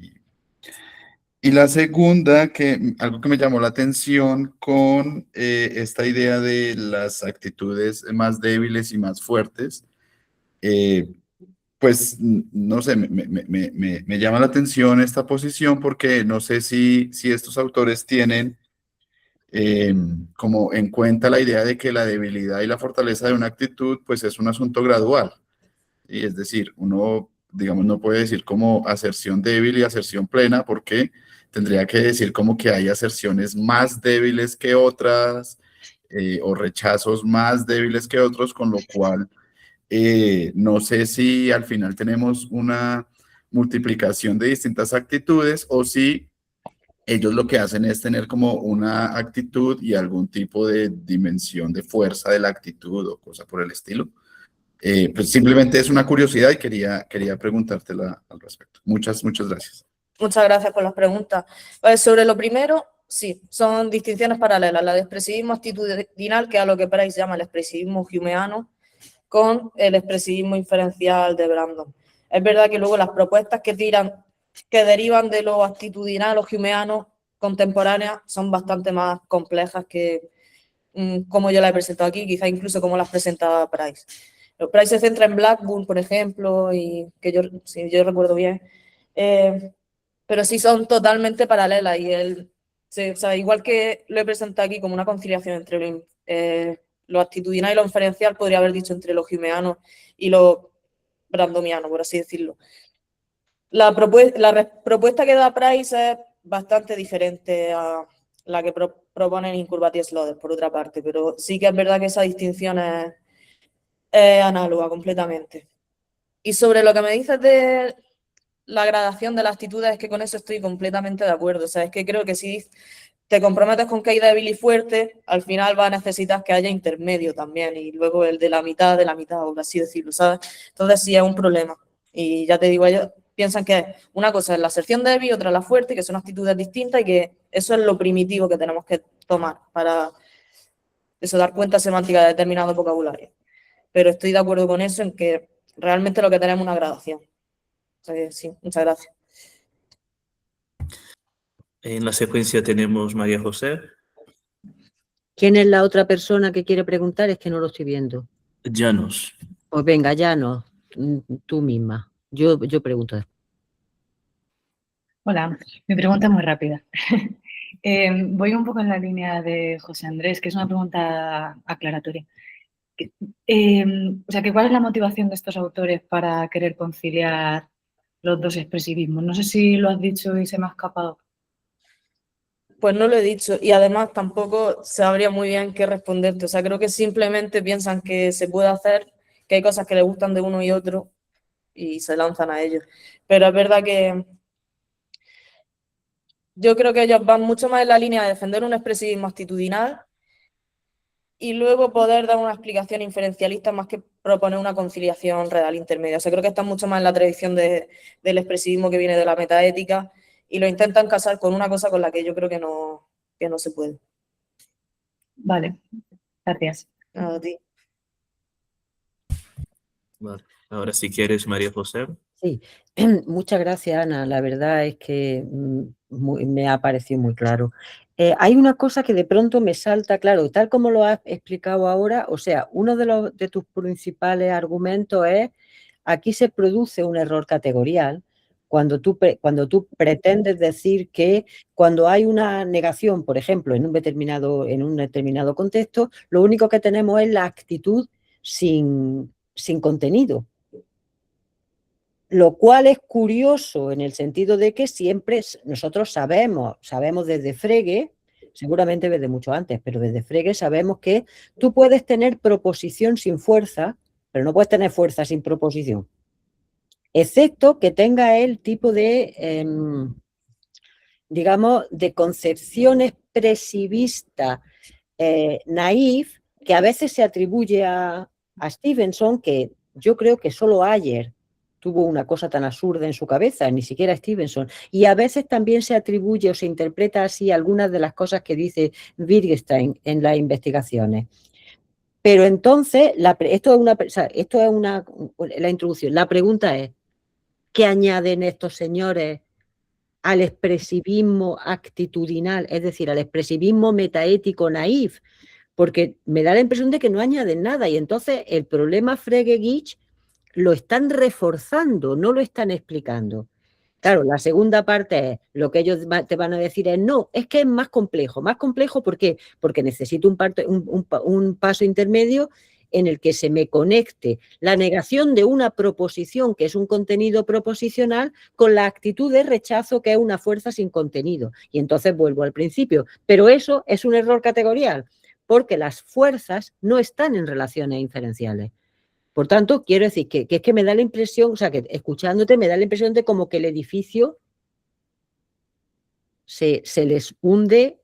Y la segunda, algo que me llamó la atención con esta idea de las actitudes más débiles y más fuertes, pues no sé, me llama la atención esta posición porque no sé si estos autores tienen como en cuenta la idea de que la debilidad y la fortaleza de una actitud pues es un asunto gradual. Y es decir, uno, digamos, no puede decir como aserción débil y aserción plena porque tendría que decir como que hay aserciones más débiles que otras o rechazos más débiles que otros, con lo cual no sé si al final tenemos una multiplicación de distintas actitudes o si ellos lo que hacen es tener como una actitud y algún tipo de dimensión de fuerza de la actitud o cosa por el estilo. Pues simplemente es una curiosidad y quería preguntártela al respecto. Muchas gracias. Muchas gracias por las preguntas. Pues sobre lo primero, sí, son distinciones paralelas. La de expresivismo actitudinal, que es a lo que Price llama el expresivismo humeano, con el expresivismo inferencial de Brandon. Es verdad que luego las propuestas que derivan de lo actitudinal o humeano contemporáneas son bastante más complejas que como yo la he presentado aquí, quizá incluso como las presentaba Price. Price se centra en Blackburn, por ejemplo, y que si yo recuerdo bien, pero sí son totalmente paralelas y o sea, igual que lo he presentado aquí como una conciliación entre lo actitudinal y lo inferencial, podría haber dicho entre lo humeano y lo brandomiano, por así decirlo. La propuesta que da Price es bastante diferente a la que proponen Incurvati y Slaughter, por otra parte, pero sí que es verdad que esa distinción es análoga completamente. Y sobre lo que me dices de la gradación de las actitudes, es que con eso estoy completamente de acuerdo. O sea, es que creo que si te comprometes con que hay débil y fuerte, al final va a necesitar que haya intermedio también, y luego el de la mitad, por así decirlo, ¿sabes? Entonces sí es un problema. Y ya te digo, ellos piensan que una cosa es la aserción débil, otra la fuerte, que son actitudes distintas y que eso es lo primitivo que tenemos que tomar para eso, dar cuenta semántica de determinado vocabulario. Pero estoy de acuerdo con eso en que realmente lo que tenemos es una gradación. O sea que sí, muchas gracias. En la secuencia tenemos María José. ¿Quién es la otra persona que quiere preguntar? Es que no lo estoy viendo. Llanos. Pues venga, Llanos, tú misma. Yo pregunto. Hola, mi pregunta es muy rápida. Voy un poco en la línea de José Andrés, que es una pregunta aclaratoria. O sea, ¿cuál es la motivación de estos autores para querer conciliar los dos expresivismos? No sé si lo has dicho y se me ha escapado. Pues no lo he dicho y además tampoco sabría muy bien qué responderte. O sea, creo que simplemente piensan que se puede hacer, que hay cosas que les gustan de uno y otro y se lanzan a ellos. Pero es verdad que yo creo que ellos van mucho más en la línea de defender un expresivismo actitudinal y luego poder dar una explicación inferencialista más que proponer una conciliación real intermedia. O sea, creo que están mucho más en la tradición del expresivismo que viene de la metaética y lo intentan casar con una cosa con la que yo creo que no se puede. Vale, gracias. A ti. Vale. Ahora, si quieres, María José. Sí, muchas gracias, Ana. La verdad es que me ha parecido muy claro. Hay una cosa que de pronto me salta, claro, tal como lo has explicado ahora, o sea, uno de tus principales argumentos es, aquí se produce un error categorial cuando tú pretendes decir que cuando hay una negación, por ejemplo, en un determinado contexto, lo único que tenemos es la actitud sin contenido. Lo cual es curioso en el sentido de que siempre nosotros sabemos desde Frege, seguramente desde mucho antes, pero desde Frege sabemos que tú puedes tener proposición sin fuerza, pero no puedes tener fuerza sin proposición. Excepto que tenga el tipo de, digamos, de concepción expresivista naif que a veces se atribuye a Stevenson, que yo creo que solo Ayer tuvo una cosa tan absurda en su cabeza, ni siquiera Stevenson, y a veces también se atribuye o se interpreta así algunas de las cosas que dice Wittgenstein en las investigaciones. Pero entonces, esto es la introducción. La pregunta es, ¿qué añaden estos señores al expresivismo actitudinal, es decir, al expresivismo metaético naif? Porque me da la impresión de que no añaden nada y entonces el problema Frege-Gitsch lo están reforzando, no lo están explicando. Claro, la segunda parte es, lo que ellos te van a decir es, no, es que es más complejo. ¿Más complejo por qué? Porque necesito un paso intermedio en el que se me conecte la negación de una proposición, que es un contenido proposicional, con la actitud de rechazo, que es una fuerza sin contenido. Y entonces vuelvo al principio. Pero eso es un error categorial, porque las fuerzas no están en relaciones inferenciales. Por tanto, quiero decir que es que me da la impresión, o sea, que escuchándote me da la impresión de como que el edificio se les hunde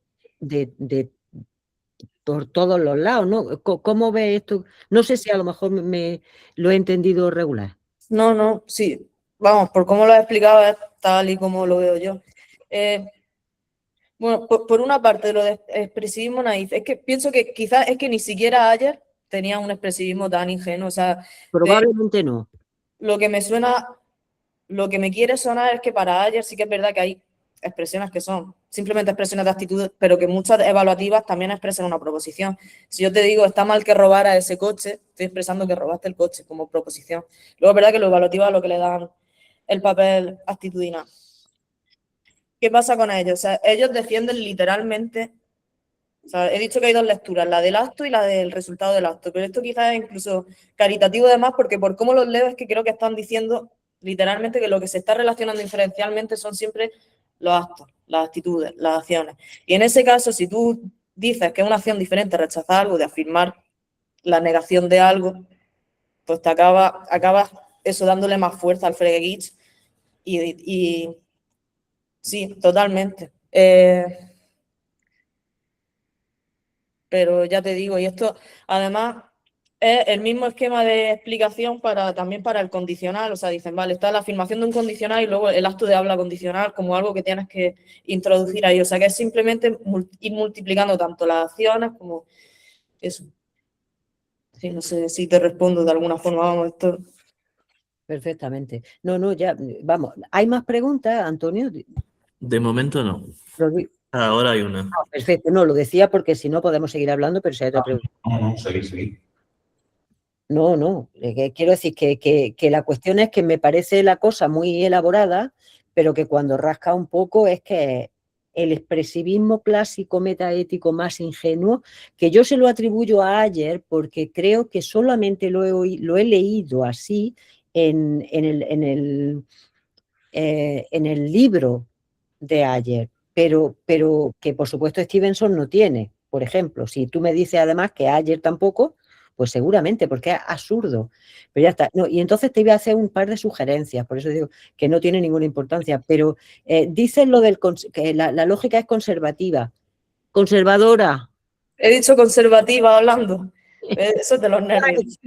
por todos los lados, ¿no? ¿Cómo ves esto? No sé si a lo mejor me lo he entendido regular. No, no, sí. Vamos, por cómo lo has explicado es tal y como lo veo yo. Bueno, por una parte, lo de expresivismo naif, es que pienso que quizás es que ni siquiera ayer tenía un expresivismo tan ingenuo. O sea, Probablemente no. lo que me suena, lo que me quiere sonar es que para ayer sí que es verdad que hay expresiones que son simplemente expresiones de actitud, pero que muchas evaluativas también expresan una proposición. Si yo te digo, está mal que robara ese coche, estoy expresando que robaste el coche como proposición. Luego es verdad que lo evaluativo es lo que le dan el papel actitudinal. ¿Qué pasa con ellos? O sea, ellos defienden literalmente, o sea, he dicho que hay dos lecturas, la del acto y la del resultado del acto, pero esto quizás es incluso caritativo además, porque por cómo los leo es que creo que están diciendo literalmente que lo que se está relacionando inferencialmente son siempre los actos, las actitudes, las acciones. Y en ese caso, si tú dices que es una acción diferente rechazar algo, de afirmar la negación de algo, pues te acabas eso dándole más fuerza al Frege y sí, totalmente. Pero ya te digo, y esto además es el mismo esquema de explicación también para el condicional. O sea, dicen, vale, está la afirmación de un condicional y luego el acto de habla condicional como algo que tienes que introducir ahí. O sea, que es simplemente ir multiplicando tanto las acciones como eso. Sí, no sé si te respondo de alguna forma, vamos, esto. Perfectamente. No, ya, vamos. ¿Hay más preguntas, Antonio? De momento no. Ahora hay una. Perfecto, no, lo decía porque si no podemos seguir hablando, pero si hay otra pregunta. No, seguir. No, quiero decir que la cuestión es que me parece la cosa muy elaborada, pero que cuando rasca un poco es que el expresivismo clásico metaético más ingenuo, que yo se lo atribuyo a Ayer porque creo que solamente lo he leído así en el libro de Ayer, pero que por supuesto Stevenson no tiene. Por ejemplo, si tú me dices además que Ayer tampoco, pues seguramente, porque es absurdo. Pero ya está. No, y entonces te voy a hacer un par de sugerencias, por eso digo que no tiene ninguna importancia, pero dices lo del que la lógica es conservativa. Conservadora. He dicho conservativa hablando. Eso es de los nervios.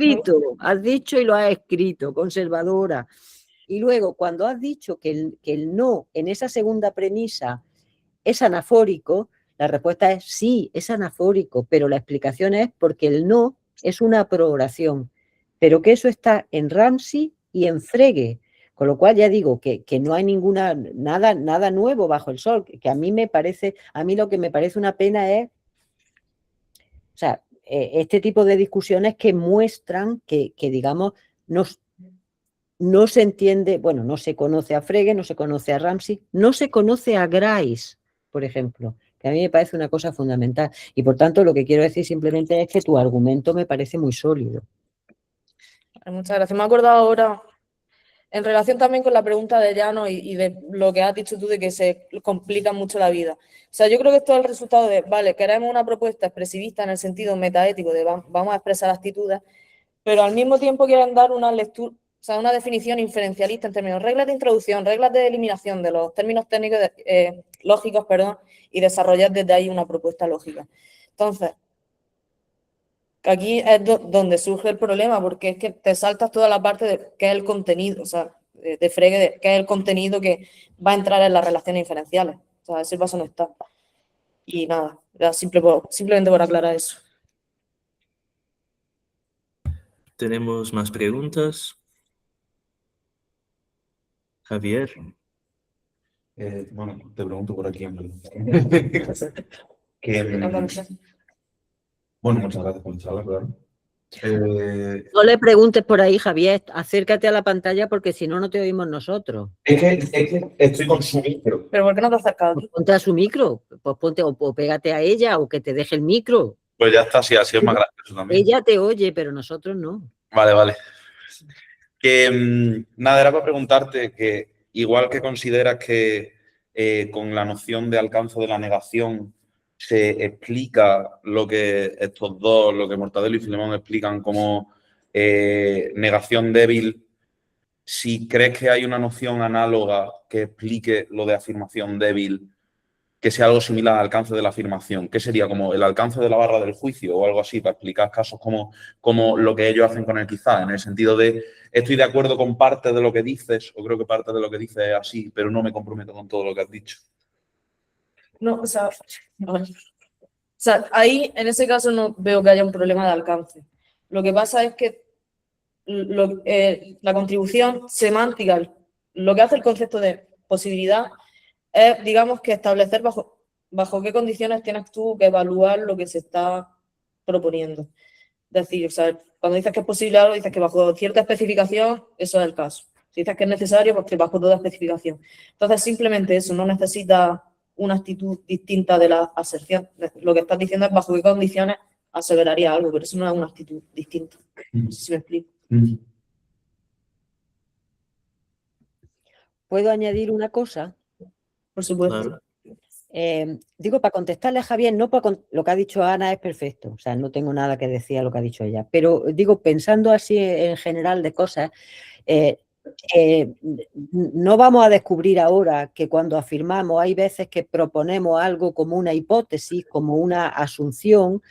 Has dicho y lo has escrito, conservadora. Y luego, cuando has dicho que el no en esa segunda premisa es anafórico, la respuesta es sí, es anafórico, pero la explicación es porque el no es una prooración, pero que eso está en Ramsey y en Frege, con lo cual ya digo que no hay nada nuevo bajo el sol, que a mí lo que me parece una pena es, o sea, este tipo de discusiones que muestran que digamos, no se entiende, bueno, no se conoce a Frege, no se conoce a Ramsey, no se conoce a Grice, por ejemplo, que a mí me parece una cosa fundamental. Y por tanto, lo que quiero decir simplemente es que tu argumento me parece muy sólido. Muchas gracias. Me he acordado ahora, en relación también con la pregunta de Llano y de lo que has dicho tú de que se complica mucho la vida. O sea, yo creo que esto es el resultado de, vale, queremos una propuesta expresivista en el sentido metaético de vamos a expresar actitudes, pero al mismo tiempo quieren dar una lectura, o sea, una definición inferencialista en términos de reglas de introducción, reglas de eliminación de los términos técnicos lógicos, y desarrollar desde ahí una propuesta lógica. Entonces, aquí es donde surge el problema, porque es que te saltas toda la parte de qué es el contenido, o sea, de Frege, qué es el contenido que va a entrar en las relaciones inferenciales. O sea, ese paso no está. Y nada, era simplemente por aclarar eso. ¿Tenemos más preguntas? Javier. Bueno, te pregunto por aquí. Bueno, muchas gracias por charla, claro. No le preguntes por ahí, Javier, acércate a la pantalla porque si no, no te oímos nosotros. Es que estoy con su micro. ¿Pero por qué no te has acercado tú? Ponte a su micro, pues ponte o pégate a ella o que te deje el micro. Pues ya está, sí, así es más gracioso también. Ella te oye, pero nosotros no. Vale. Que nada, era para preguntarte que igual que consideras que con la noción de alcance de la negación se explica lo que estos dos, lo que Mortadelo y Filemón explican como negación débil, si crees que hay una noción análoga que explique lo de afirmación débil que sea algo similar al alcance de la afirmación. ¿Qué sería? ¿Como el alcance de la barra del juicio o algo así, para explicar casos como lo que ellos hacen con el quizá, en el sentido de estoy de acuerdo con parte de lo que dices o creo que parte de lo que dices es así, pero no me comprometo con todo lo que has dicho? No, o sea, ahí en ese caso no veo que haya un problema de alcance. Lo que pasa es que la contribución semántica, lo que hace el concepto de posibilidad es, digamos, que establecer bajo qué condiciones tienes tú que evaluar lo que se está proponiendo. Es decir, o sea, cuando dices que es posible algo, dices que bajo cierta especificación, eso es el caso. Si dices que es necesario, pues que bajo toda especificación. Entonces, simplemente eso, no necesita una actitud distinta de la aserción. Lo que estás diciendo es bajo qué condiciones aseveraría algo, pero eso no es una actitud distinta. No sé si me explico. ¿Puedo añadir una cosa? Por supuesto. Claro. Digo, para contestarle a Javier, no lo que ha dicho Ana es perfecto, o sea, no tengo nada que decir a lo que ha dicho ella, pero digo, pensando así en general de cosas, no vamos a descubrir ahora que cuando afirmamos hay veces que proponemos algo como una hipótesis, como una asunción,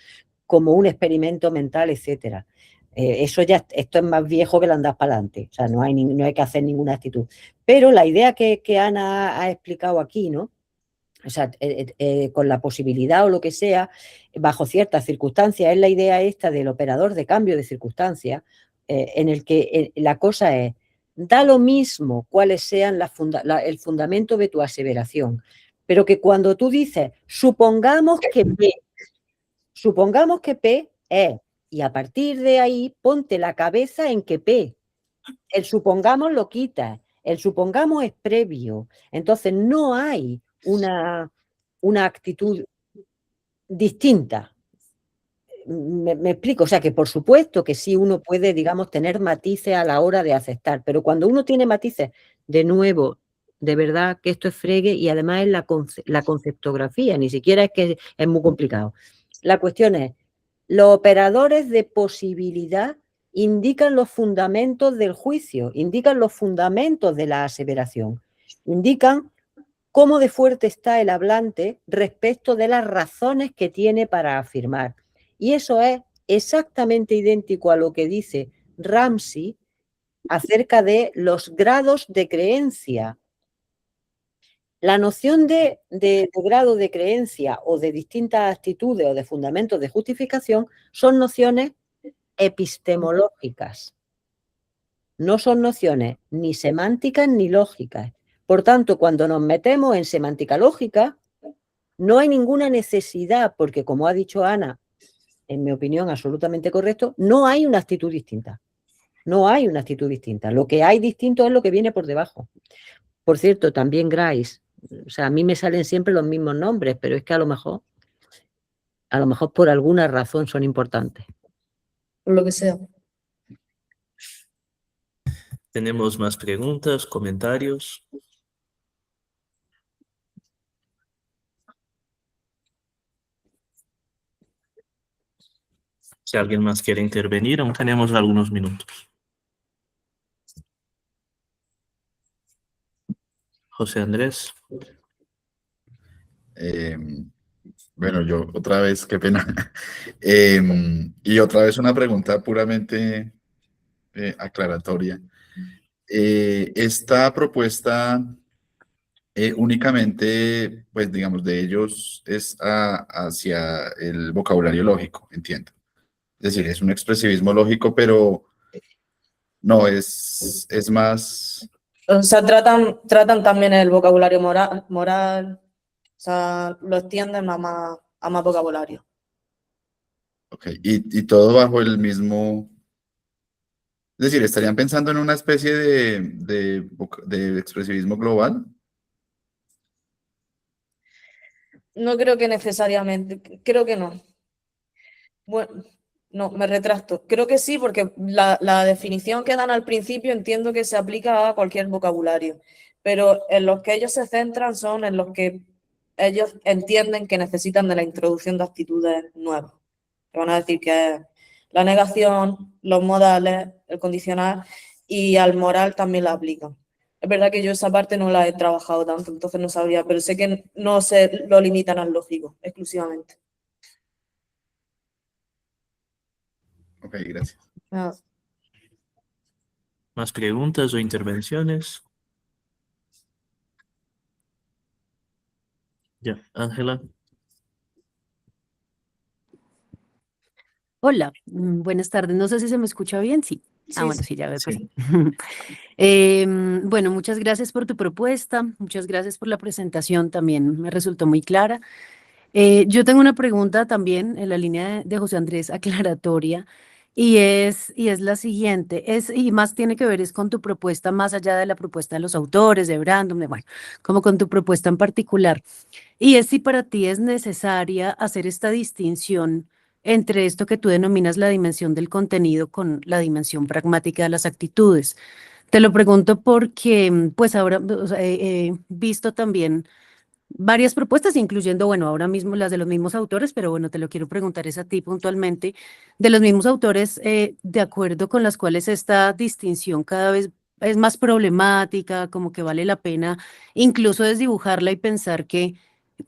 como un experimento mental, etcétera. Esto es más viejo que el andar para adelante, o sea, no hay que hacer ninguna actitud. Pero la idea que Ana ha explicado aquí, ¿no? O sea, con la posibilidad o lo que sea, bajo ciertas circunstancias, es la idea esta del operador de cambio de circunstancias, en el que la cosa es, da lo mismo cuáles sean el fundamento de tu aseveración, pero que cuando tú dices, supongamos que P es, y a partir de ahí ponte la cabeza en que P, el supongamos lo quitas, el supongamos es previo, entonces no hay una actitud distinta. Me explico, o sea que por supuesto que sí uno puede, digamos, tener matices a la hora de aceptar, pero cuando uno tiene matices, de nuevo, de verdad que esto es fregue y además es la conceptografía, ni siquiera es que es muy complicado. La cuestión es, los operadores de posibilidad indican los fundamentos del juicio, indican los fundamentos de la aseveración, indican cómo de fuerte está el hablante respecto de las razones que tiene para afirmar. Y eso es exactamente idéntico a lo que dice Ramsey acerca de los grados de creencia. La noción de grado de creencia o de distintas actitudes o de fundamentos de justificación son nociones epistemológicas. No son nociones ni semánticas ni lógicas. Por tanto, cuando nos metemos en semántica lógica, no hay ninguna necesidad, porque como ha dicho Ana, en mi opinión absolutamente correcto, no hay una actitud distinta. No hay una actitud distinta. Lo que hay distinto es lo que viene por debajo. Por cierto, también Grice. O sea, a mí me salen siempre los mismos nombres, pero es que a lo mejor por alguna razón son importantes. Por lo que sea. ¿Tenemos más preguntas, comentarios? Si alguien más quiere intervenir, aún tenemos algunos minutos. José Andrés. Bueno, yo otra vez, qué pena. Y otra vez una pregunta puramente aclaratoria. Esta propuesta únicamente, pues digamos, de ellos es hacia el vocabulario lógico, entiendo. Es decir, es un expresivismo lógico, pero no, es más... O sea, tratan también el vocabulario moral, o sea, lo extienden a más vocabulario. Ok, y todo bajo el mismo... Es decir, ¿estarían pensando en una especie de expresivismo global? No creo que necesariamente, creo que no. Bueno, no, me retracto. Creo que sí, porque la definición que dan al principio entiendo que se aplica a cualquier vocabulario, pero en los que ellos se centran son en los que ellos entienden que necesitan de la introducción de actitudes nuevas. Que van a decir que es la negación, los modales, el condicional, y al moral también la aplican. Es verdad que yo esa parte no la he trabajado tanto, entonces no sabría, pero sé que no se lo limitan al lógico exclusivamente. Ok, gracias. Ah. ¿Más preguntas o intervenciones? Ya, Ángela. Hola, buenas tardes. No sé si se me escucha bien. Sí. Sí, Bueno, sí. sí, ya veo que Sí. sí. Bueno, muchas gracias por tu propuesta. Muchas gracias por la presentación. También me resultó muy clara. Yo tengo una pregunta también en la línea de José Andrés aclaratoria y es la siguiente. Y más tiene que ver es con tu propuesta, más allá de la propuesta de los autores, de Brandon, bueno, como con tu propuesta en particular. Y es si para ti es necesaria hacer esta distinción entre esto que tú denominas la dimensión del contenido con la dimensión pragmática de las actitudes. Te lo pregunto porque, pues ahora o sea, he visto también varias propuestas, incluyendo, bueno, ahora mismo las de los mismos autores, pero bueno, te lo quiero preguntar es a ti puntualmente, de los mismos autores, de acuerdo con las cuales esta distinción cada vez es más problemática, como que vale la pena incluso desdibujarla y pensar que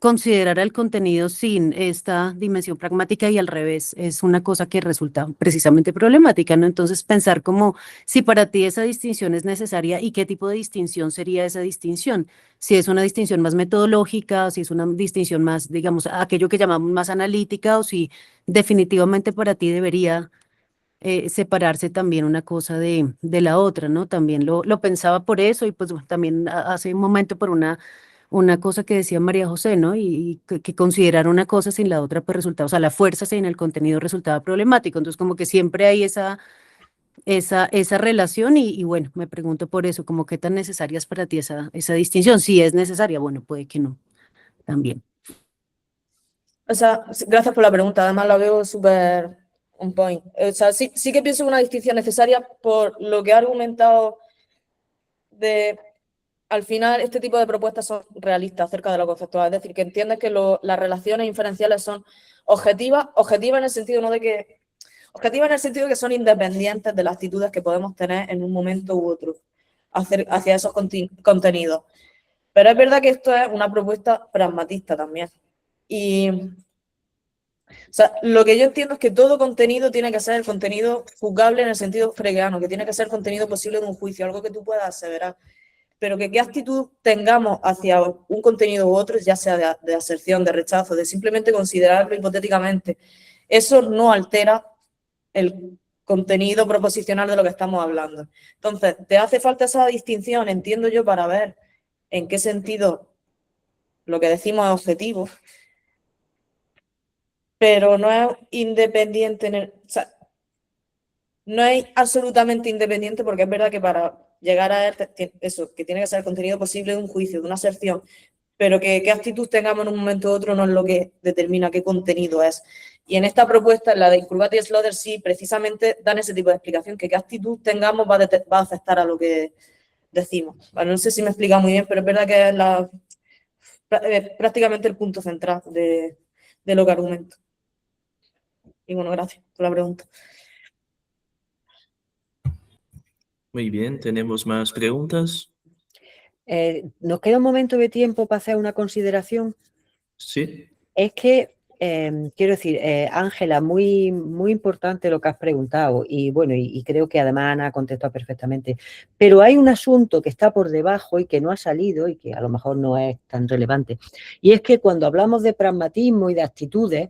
considerar el contenido sin esta dimensión pragmática y al revés es una cosa que resulta precisamente problemática, ¿no? Entonces, pensar como si para ti esa distinción es necesaria y qué tipo de distinción sería esa distinción. Si es una distinción más metodológica, o si es una distinción más, digamos, aquello que llamamos más analítica, o si definitivamente para ti debería separarse también una cosa de la otra, ¿no? También lo pensaba por eso y pues bueno, también hace un momento por una cosa que decía María José, ¿no? Y que considerar una cosa sin la otra, pues resultaba, o sea, la fuerza sin el contenido resultaba problemático. Entonces, como que siempre hay esa relación y bueno, me pregunto por eso, como qué tan necesaria es para ti esa distinción. Si es necesaria, bueno, puede que no, también. O sea, gracias por la pregunta, además la veo súper on point. O sea, sí que pienso en una distinción necesaria por lo que he argumentado de, al final, este tipo de propuestas son realistas acerca de lo conceptual, es decir, que entiendes que las relaciones inferenciales son objetivas en el sentido no de que, objetivas en el sentido de que son independientes de las actitudes que podemos tener en un momento u otro hacia esos contenidos. Pero es verdad que esto es una propuesta pragmatista también. Y, o sea, lo que yo entiendo es que todo contenido tiene que ser el contenido juzgable en el sentido fregeano, que tiene que ser contenido posible de un juicio, algo que tú puedas aseverar. Pero que qué actitud tengamos hacia un contenido u otro, ya sea de aserción, de rechazo, de simplemente considerarlo hipotéticamente, eso no altera el contenido proposicional de lo que estamos hablando. Entonces, te hace falta esa distinción, entiendo yo, para ver en qué sentido lo que decimos es objetivo, pero no es independiente, o sea, no es absolutamente independiente porque es verdad que para llegar a eso, que tiene que ser el contenido posible de un juicio, de una aserción, pero que qué actitud tengamos en un momento u otro no es lo que determina qué contenido es. Y en esta propuesta, en la de Incurvati y Slaughter, sí, precisamente dan ese tipo de explicación, que qué actitud tengamos va a afectar a lo que decimos. Bueno, no sé si me explica muy bien, pero es verdad que es prácticamente el punto central de lo que argumento. Y bueno, gracias por la pregunta. Muy bien, ¿tenemos más preguntas? Nos queda un momento de tiempo para hacer una consideración. Sí. Es que, quiero decir, Ángela, muy, muy importante lo que has preguntado y bueno, y creo que además Ana ha contestado perfectamente, pero hay un asunto que está por debajo y que no ha salido y que a lo mejor no es tan relevante, y es que cuando hablamos de pragmatismo y de actitudes,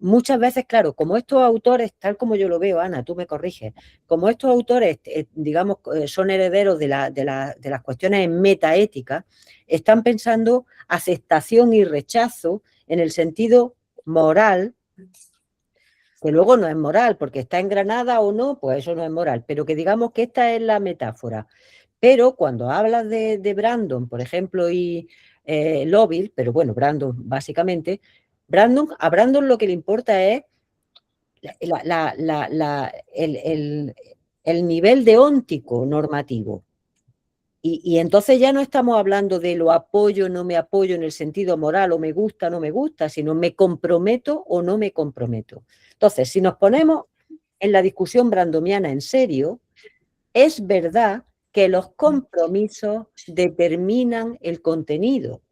muchas veces, claro, como estos autores, tal como yo lo veo, Ana, tú me corriges, como estos autores, digamos, son herederos de las cuestiones metaéticas, están pensando aceptación y rechazo en el sentido moral, que luego no es moral, porque está engranada o no, pues eso no es moral, pero que digamos que esta es la metáfora. Pero cuando hablas de Brandon, por ejemplo, y Lovell, pero bueno, Brandon básicamente, a Brandon lo que le importa es el nivel deóntico normativo. Y entonces ya no estamos hablando de lo apoyo o no me apoyo en el sentido moral, o me gusta o no me gusta, sino me comprometo o no me comprometo. Entonces, si nos ponemos en la discusión brandomiana en serio, es verdad que los compromisos determinan el contenido.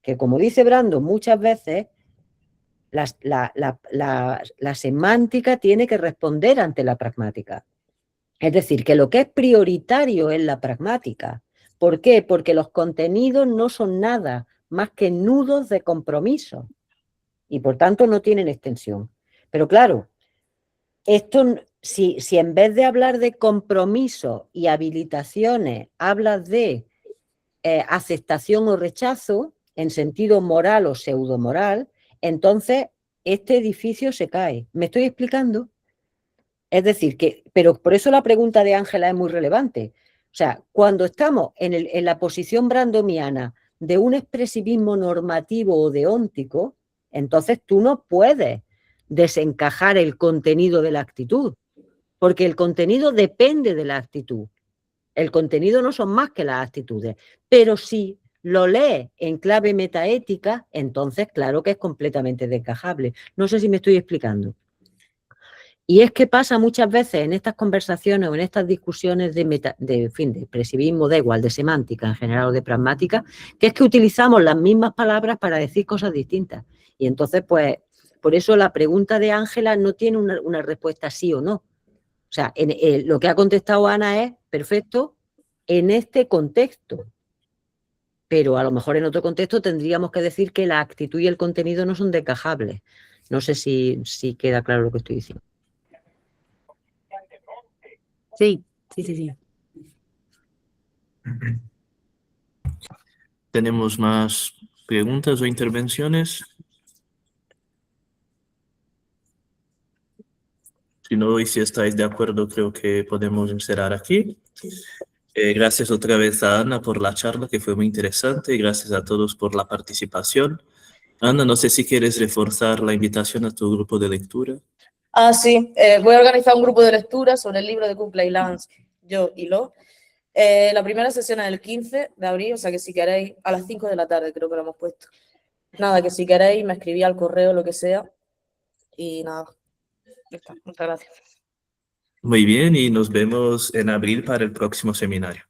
Que como dice Brandon muchas veces, la semántica tiene que responder ante la pragmática. Es decir, que lo que es prioritario es la pragmática. ¿Por qué? Porque los contenidos no son nada más que nudos de compromiso y por tanto no tienen extensión. Pero claro, esto, si en vez de hablar de compromiso y habilitaciones, hablas de aceptación o rechazo en sentido moral o pseudomoral, entonces este edificio se cae. ¿Me estoy explicando? Es decir, pero por eso la pregunta de Ángela es muy relevante. O sea, cuando estamos en la posición brandomiana de un expresivismo normativo o deóntico, entonces tú no puedes desencajar el contenido de la actitud, porque el contenido depende de la actitud. El contenido no son más que las actitudes, pero si lo lees en clave metaética, entonces claro que es completamente desencajable. No sé si me estoy explicando. Y es que pasa muchas veces en estas conversaciones o en estas discusiones de expresivismo, da igual, de semántica en general o de pragmática, que es que utilizamos las mismas palabras para decir cosas distintas. Y entonces, pues, por eso la pregunta de Ángela no tiene una respuesta sí o no. O sea, lo que ha contestado Ana es perfecto en este contexto. Pero a lo mejor en otro contexto tendríamos que decir que la actitud y el contenido no son desencajables. No sé si queda claro lo que estoy diciendo. Sí, sí. ¿Tenemos más preguntas o intervenciones? Si no, y si estáis de acuerdo, creo que podemos cerrar aquí. Gracias otra vez a Ana por la charla, que fue muy interesante, y gracias a todos por la participación. Ana, no sé si quieres reforzar la invitación a tu grupo de lectura. Ah, sí, voy a organizar un grupo de lectura sobre el libro de Kupla y Lance, Yo y Lo. La primera sesión es el 15 de abril, o sea que si queréis, a las 5 de la tarde creo que lo hemos puesto. Nada, que si queréis me escribí al correo, lo que sea, y nada. Ya está. Muchas gracias. Muy bien, y nos vemos en abril para el próximo seminario.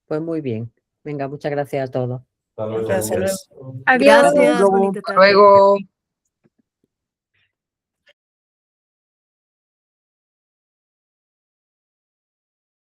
Pues muy bien. Venga, muchas gracias a todos. Gracias. Gracias, luego. bonita Hasta tarde. luego.